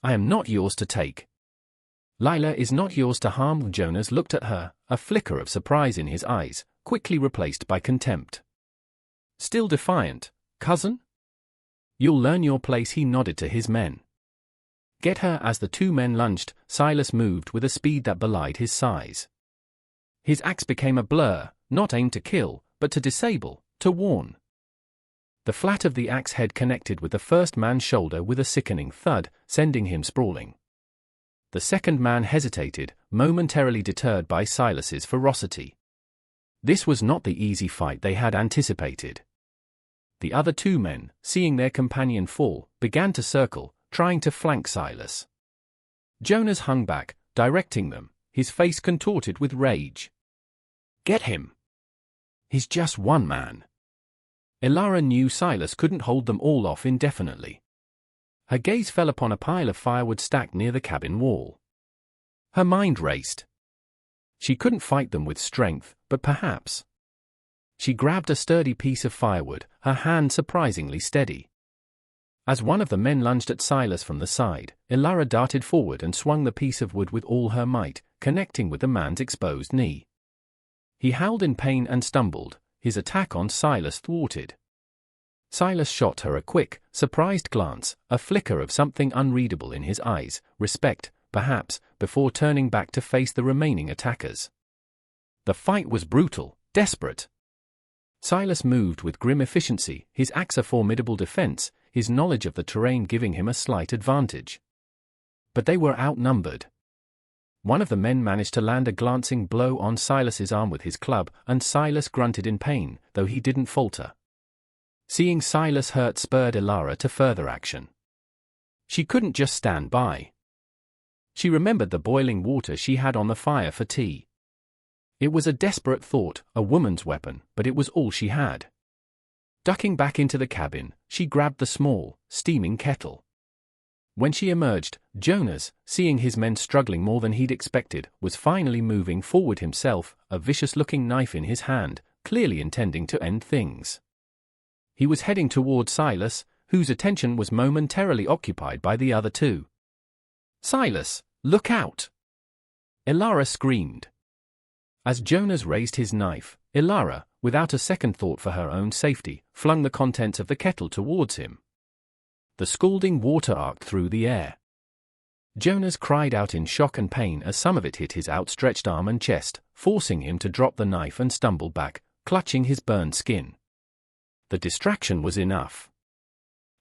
"I am not yours to take. Lila is not yours to harm." Jonas looked at her, a flicker of surprise in his eyes, quickly replaced by contempt. Still defiant, "Cousin? You'll learn your place." He nodded to his men. "Get her." As the two men lunged, Silas moved with a speed that belied his size. His axe became a blur, not aimed to kill, but to disable, to warn. The flat of the axe head connected with the first man's shoulder with a sickening thud, sending him sprawling. The second man hesitated, momentarily deterred by Silas's ferocity. This was not the easy fight they had anticipated. The other two men, seeing their companion fall, began to circle, trying to flank Silas. Jonas hung back, directing them, his face contorted with rage. "Get him! He's just one man." Elara knew Silas couldn't hold them all off indefinitely. Her gaze fell upon a pile of firewood stacked near the cabin wall. Her mind raced. She couldn't fight them with strength, but perhaps. She grabbed a sturdy piece of firewood, her hand surprisingly steady. As one of the men lunged at Silas from the side, Elara darted forward and swung the piece of wood with all her might, connecting with the man's exposed knee. He howled in pain and stumbled, his attack on Silas thwarted. Silas shot her a quick, surprised glance, a flicker of something unreadable in his eyes, respect, perhaps, before turning back to face the remaining attackers. The fight was brutal, desperate. Silas moved with grim efficiency, his axe a formidable defense, his knowledge of the terrain giving him a slight advantage. But they were outnumbered. One of the men managed to land a glancing blow on Silas's arm with his club, and Silas grunted in pain, though he didn't falter. Seeing Silas hurt spurred Elara to further action. She couldn't just stand by. She remembered the boiling water she had on the fire for tea. It was a desperate thought, a woman's weapon, but it was all she had. Ducking back into the cabin, she grabbed the small, steaming kettle. When she emerged, Jonas, seeing his men struggling more than he'd expected, was finally moving forward himself, a vicious-looking knife in his hand, clearly intending to end things. He was heading toward Silas, whose attention was momentarily occupied by the other two. "Silas, look out!" Elara screamed. As Jonas raised his knife, Elara, without a second thought for her own safety, flung the contents of the kettle towards him. The scalding water arced through the air. Jonas cried out in shock and pain as some of it hit his outstretched arm and chest, forcing him to drop the knife and stumble back, clutching his burned skin. The distraction was enough.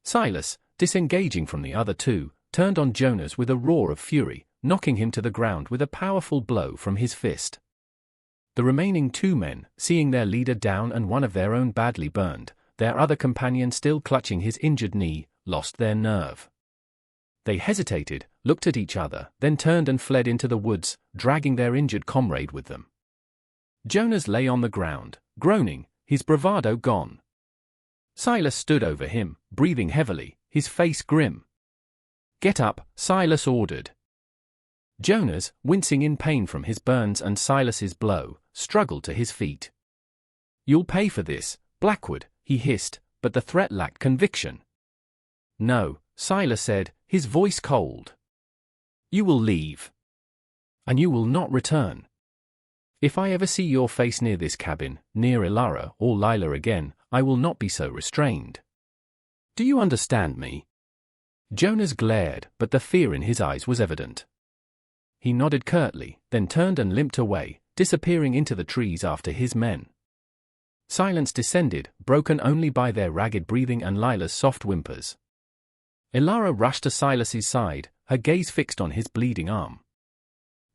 Silas, disengaging from the other two, turned on Jonas with a roar of fury, knocking him to the ground with a powerful blow from his fist. The remaining two men, seeing their leader down and one of their own badly burned, their other companion still clutching his injured knee, lost their nerve. They hesitated, looked at each other, then turned and fled into the woods, dragging their injured comrade with them. Jonas lay on the ground, groaning, his bravado gone. Silas stood over him, breathing heavily, his face grim. "Get up," Silas ordered. Jonas, wincing in pain from his burns and Silas's blow, struggled to his feet. "You'll pay for this, Blackwood," he hissed, but the threat lacked conviction. "No," Silas said, his voice cold. "You will leave. And you will not return. If I ever see your face near this cabin, near Elara or Lila again, I will not be so restrained. Do you understand me?" Jonas glared, but the fear in his eyes was evident. He nodded curtly, then turned and limped away, disappearing into the trees after his men. Silence descended, broken only by their ragged breathing and Lila's soft whimpers. Elara rushed to Silas's side, her gaze fixed on his bleeding arm.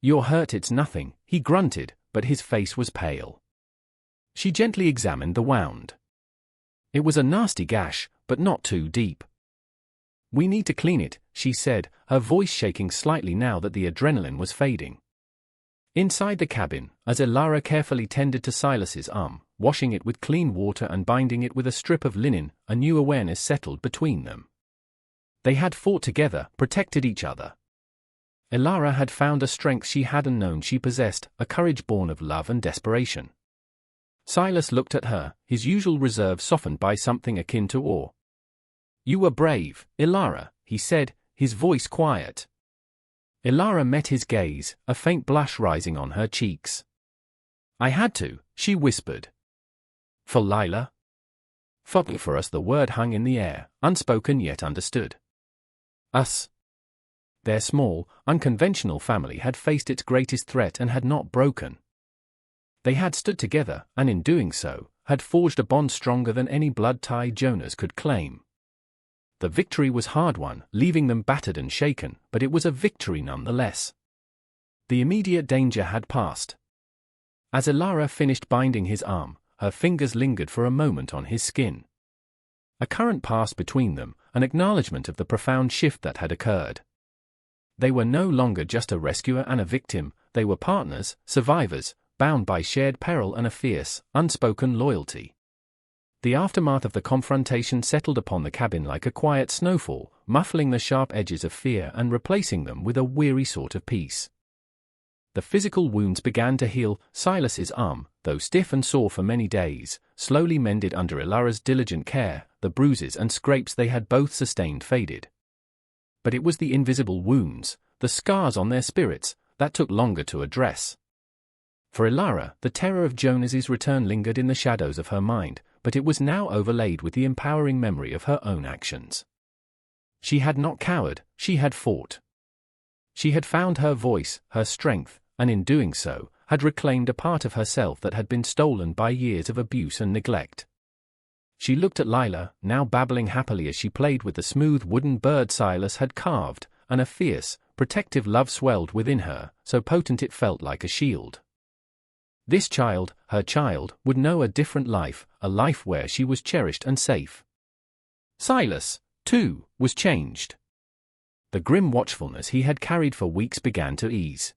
"You're hurt." "It's nothing," he grunted, but his face was pale. She gently examined the wound. It was a nasty gash, but not too deep. "We need to clean it," she said, her voice shaking slightly now that the adrenaline was fading. Inside the cabin, as Elara carefully tended to Silas's arm, washing it with clean water and binding it with a strip of linen, a new awareness settled between them. They had fought together, protected each other. Ilara had found a strength she hadn't known she possessed, a courage born of love and desperation. Silas looked at her, his usual reserve softened by something akin to awe. "You were brave, Ilara," he said, his voice quiet. Ilara met his gaze, a faint blush rising on her cheeks. "I had to," she whispered. "For Lila?" For us." The word hung in the air, unspoken yet understood. Us. Their small, unconventional family had faced its greatest threat and had not broken. They had stood together, and in doing so, had forged a bond stronger than any blood tie Jonas could claim. The victory was hard-won, leaving them battered and shaken, but it was a victory nonetheless. The immediate danger had passed. As Ilara finished binding his arm, her fingers lingered for a moment on his skin. A current passed between them, an acknowledgement of the profound shift that had occurred. They were no longer just a rescuer and a victim, they were partners, survivors, bound by shared peril and a fierce, unspoken loyalty. The aftermath of the confrontation settled upon the cabin like a quiet snowfall, muffling the sharp edges of fear and replacing them with a weary sort of peace. The physical wounds began to heal. Silas's arm, though stiff and sore for many days, slowly mended under Ilara's diligent care. The bruises and scrapes they had both sustained faded. But it was the invisible wounds, the scars on their spirits, that took longer to address. For Ilara, the terror of Jonas's return lingered in the shadows of her mind, but it was now overlaid with the empowering memory of her own actions. She had not cowered, she had fought. She had found her voice, her strength, and in doing so, had reclaimed a part of herself that had been stolen by years of abuse and neglect. She looked at Lila, now babbling happily as she played with the smooth wooden bird Silas had carved, and a fierce, protective love swelled within her, so potent it felt like a shield. This child, her child, would know a different life, a life where she was cherished and safe. Silas, too, was changed. The grim watchfulness he had carried for weeks began to ease.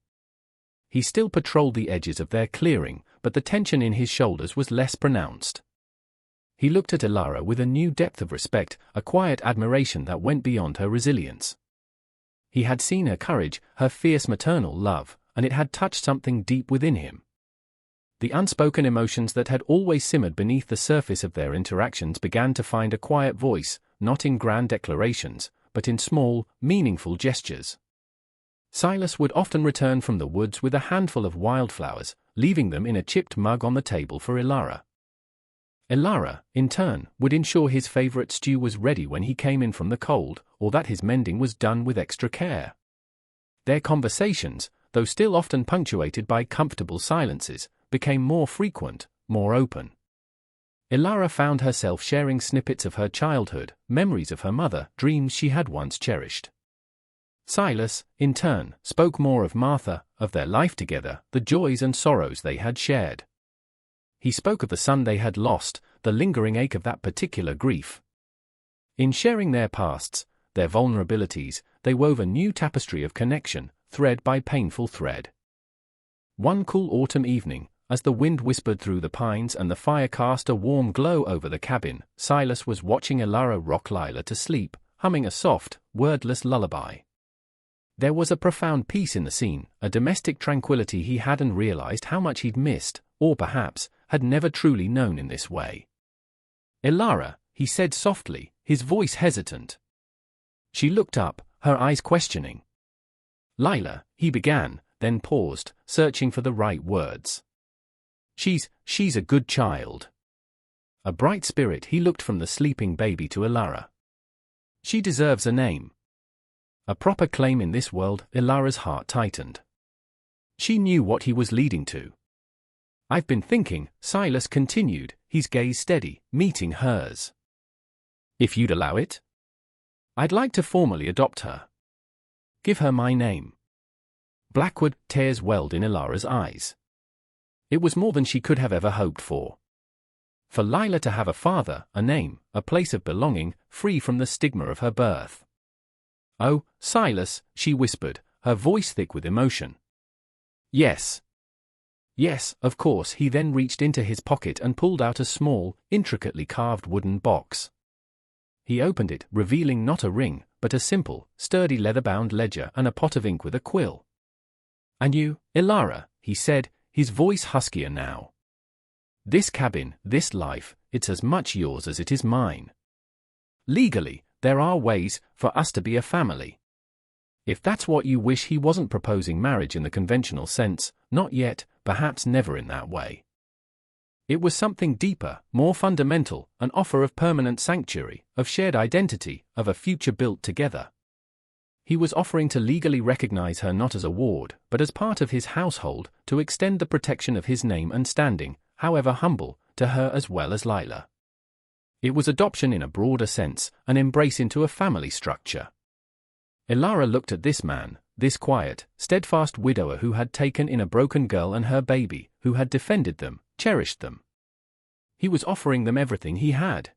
He still patrolled the edges of their clearing, but the tension in his shoulders was less pronounced. He looked at Ilara with a new depth of respect, a quiet admiration that went beyond her resilience. He had seen her courage, her fierce maternal love, and it had touched something deep within him. The unspoken emotions that had always simmered beneath the surface of their interactions began to find a quiet voice, not in grand declarations, but in small, meaningful gestures. Silas would often return from the woods with a handful of wildflowers, leaving them in a chipped mug on the table for Ilara. Ilara, in turn, would ensure his favorite stew was ready when he came in from the cold, or that his mending was done with extra care. Their conversations, though still often punctuated by comfortable silences, became more frequent, more open. Ilara found herself sharing snippets of her childhood, memories of her mother, dreams she had once cherished. Silas, in turn, spoke more of Martha, of their life together, the joys and sorrows they had shared. He spoke of the son they had lost, the lingering ache of that particular grief. In sharing their pasts, their vulnerabilities, they wove a new tapestry of connection, thread by painful thread. One cool autumn evening, as the wind whispered through the pines and the fire cast a warm glow over the cabin, Silas was watching Ilara rock Lila to sleep, humming a soft, wordless lullaby. There was a profound peace in the scene, a domestic tranquility he hadn't realized how much he'd missed, or perhaps, had never truly known in this way. "Ilara," he said softly, his voice hesitant. She looked up, her eyes questioning. "Lila," he began, then paused, searching for the right words. She's a good child." A bright spirit, he looked from the sleeping baby to Ilara. "She deserves a name. A proper claim in this world." Ilara's heart tightened. She knew what he was leading to. "I've been thinking," Silas continued, his gaze steady, meeting hers. "If you'd allow it? I'd like to formally adopt her. Give her my name." Blackwood, tears welled in Ilara's eyes. It was more than she could have ever hoped for. For Lila to have a father, a name, a place of belonging, free from the stigma of her birth. "Oh, Silas," she whispered, her voice thick with emotion. "Yes. Yes, of course." He then reached into his pocket and pulled out a small, intricately carved wooden box. He opened it, revealing not a ring, but a simple, sturdy leather-bound ledger and a pot of ink with a quill. "And you, Ilara," he said, his voice huskier now. "This cabin, this life, it's as much yours as it is mine. Legally, there are ways for us to be a family. If that's what you wish." He wasn't proposing marriage in the conventional sense, not yet, perhaps never in that way. It was something deeper, more fundamental, an offer of permanent sanctuary, of shared identity, of a future built together. He was offering to legally recognize her not as a ward, but as part of his household, to extend the protection of his name and standing, however humble, to her as well as Lila. It was adoption in a broader sense, an embrace into a family structure. Ilara looked at this man, this quiet, steadfast widower who had taken in a broken girl and her baby, who had defended them, cherished them. He was offering them everything he had.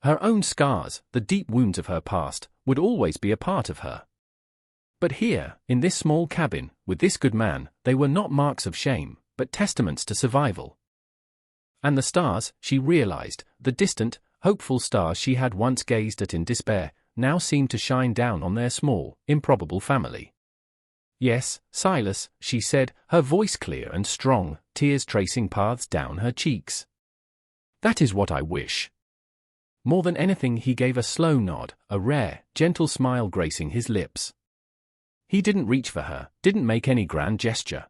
Her own scars, the deep wounds of her past, would always be a part of her. But here, in this small cabin, with this good man, they were not marks of shame, but testaments to survival. And the stars, she realized, the distant, hopeful stars she had once gazed at in despair, now seemed to shine down on their small, improbable family. "Yes, Silas," she said, her voice clear and strong, tears tracing paths down her cheeks. "That is what I wish." More than anything, he gave a slow nod, a rare, gentle smile gracing his lips. He didn't reach for her, didn't make any grand gesture.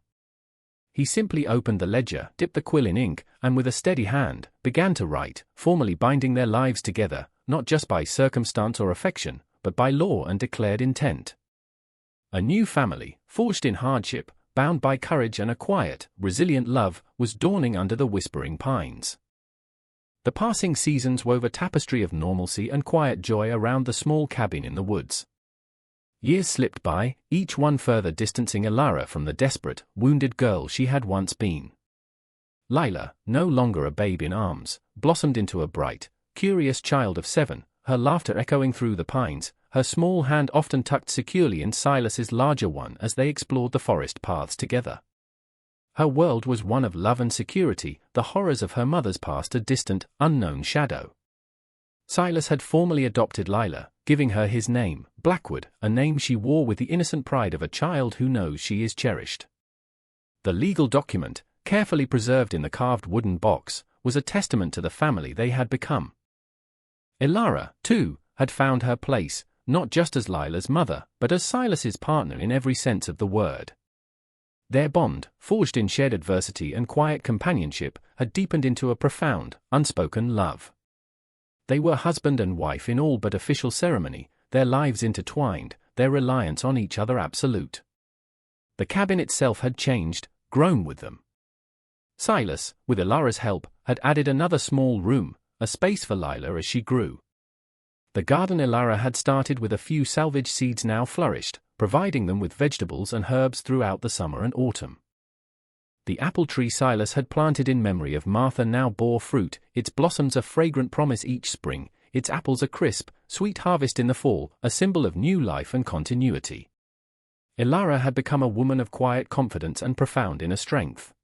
He simply opened the ledger, dipped the quill in ink, and with a steady hand, began to write, formally binding their lives together, not just by circumstance or affection, but by law and declared intent. A new family, forged in hardship, bound by courage and a quiet, resilient love, was dawning under the whispering pines. The passing seasons wove a tapestry of normalcy and quiet joy around the small cabin in the woods. Years slipped by, each one further distancing Ilara from the desperate, wounded girl she had once been. Lila, no longer a babe in arms, blossomed into a bright, curious child of 7, her laughter echoing through the pines, her small hand often tucked securely in Silas's larger one as they explored the forest paths together. Her world was one of love and security, the horrors of her mother's past a distant, unknown shadow. Silas had formally adopted Lila, giving her his name, Blackwood, a name she wore with the innocent pride of a child who knows she is cherished. The legal document, carefully preserved in the carved wooden box, was a testament to the family they had become. Ilara, too, had found her place, not just as Lila's mother, but as Silas's partner in every sense of the word. Their bond, forged in shared adversity and quiet companionship, had deepened into a profound, unspoken love. They were husband and wife in all but official ceremony, their lives intertwined, their reliance on each other absolute. The cabin itself had changed, grown with them. Silas, with Ilara's help, had added another small room, a space for Lila as she grew. The garden Ilara had started with a few salvage seeds now flourished, providing them with vegetables and herbs throughout the summer and autumn. The apple tree Silas had planted in memory of Martha now bore fruit, its blossoms a fragrant promise each spring, its apples a crisp, sweet harvest in the fall, a symbol of new life and continuity. Ilara had become a woman of quiet confidence and profound inner strength.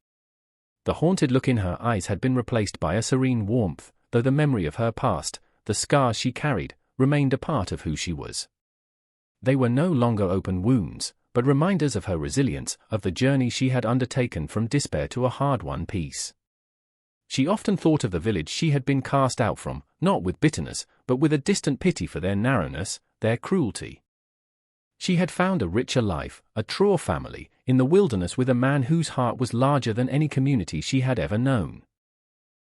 The haunted look in her eyes had been replaced by a serene warmth, though the memory of her past, the scars she carried, remained a part of who she was. They were no longer open wounds, but reminders of her resilience, of the journey she had undertaken from despair to a hard-won peace. She often thought of the village she had been cast out from, not with bitterness, but with a distant pity for their narrowness, their cruelty. She had found a richer life, a truer family, in the wilderness with a man whose heart was larger than any community she had ever known.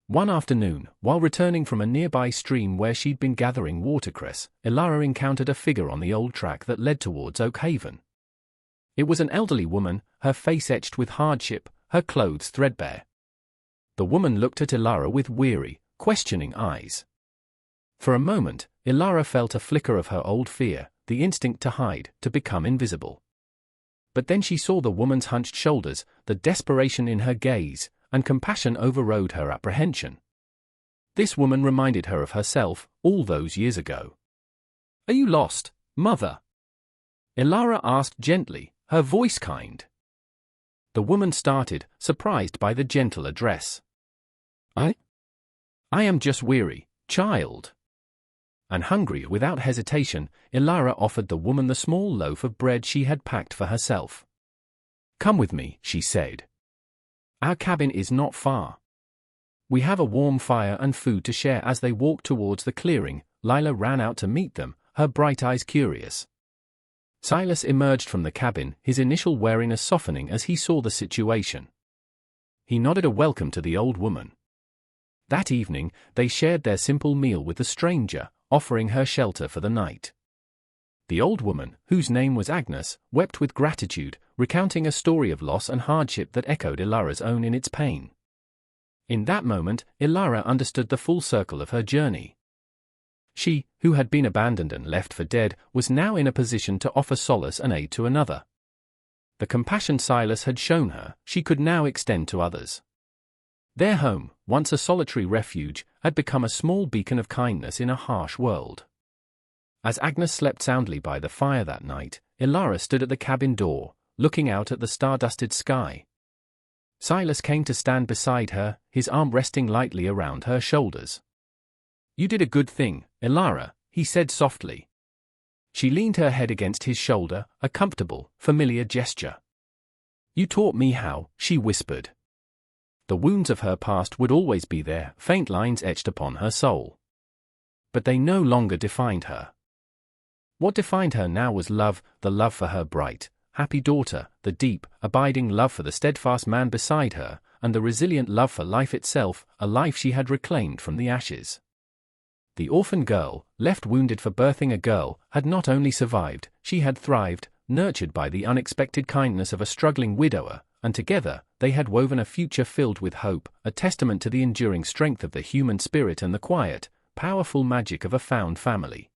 One afternoon, while returning from a nearby stream where she'd been gathering watercress, Ilara encountered a figure on the old track that led towards Oak Haven. It was an elderly woman, her face etched with hardship, her clothes threadbare. The woman looked at Ilara with weary, questioning eyes. For a moment, Ilara felt a flicker of her old fear, the instinct to hide, to become invisible. But then she saw the woman's hunched shoulders, the desperation in her gaze, and compassion overrode her apprehension. This woman reminded her of herself, all those years ago. "Are you lost, mother?" Ilara asked gently, her voice kind. The woman started, surprised by the gentle address. I am just weary, child." And hungry without hesitation, Ilara offered the woman the small loaf of bread she had packed for herself. "Come with me," she said. "Our cabin is not far. We have a warm fire and food to share." As they walked towards the clearing, Lila ran out to meet them, her bright eyes curious. Silas emerged from the cabin, his initial wariness softening as he saw the situation. He nodded a welcome to the old woman. That evening, they shared their simple meal with the stranger, offering her shelter for the night. The old woman, whose name was Agnes, wept with gratitude, recounting a story of loss and hardship that echoed Ilara's own in its pain. In that moment, Ilara understood the full circle of her journey. She, who had been abandoned and left for dead, was now in a position to offer solace and aid to another. The compassion Silas had shown her, she could now extend to others. Their home, once a solitary refuge, had become a small beacon of kindness in a harsh world. As Agnes slept soundly by the fire that night, Ilara stood at the cabin door, looking out at the star-dusted sky. Silas came to stand beside her, his arm resting lightly around her shoulders. "You did a good thing, Ilara," he said softly. She leaned her head against his shoulder, a comfortable, familiar gesture. "You taught me how," she whispered. The wounds of her past would always be there, faint lines etched upon her soul. But they no longer defined her. What defined her now was love, the love for her bright, happy daughter, the deep, abiding love for the steadfast man beside her, and the resilient love for life itself, a life she had reclaimed from the ashes. The orphan girl, left wounded for birthing a girl, had not only survived, she had thrived, nurtured by the unexpected kindness of a struggling widower, and together, they had woven a future filled with hope, a testament to the enduring strength of the human spirit and the quiet, powerful magic of a found family.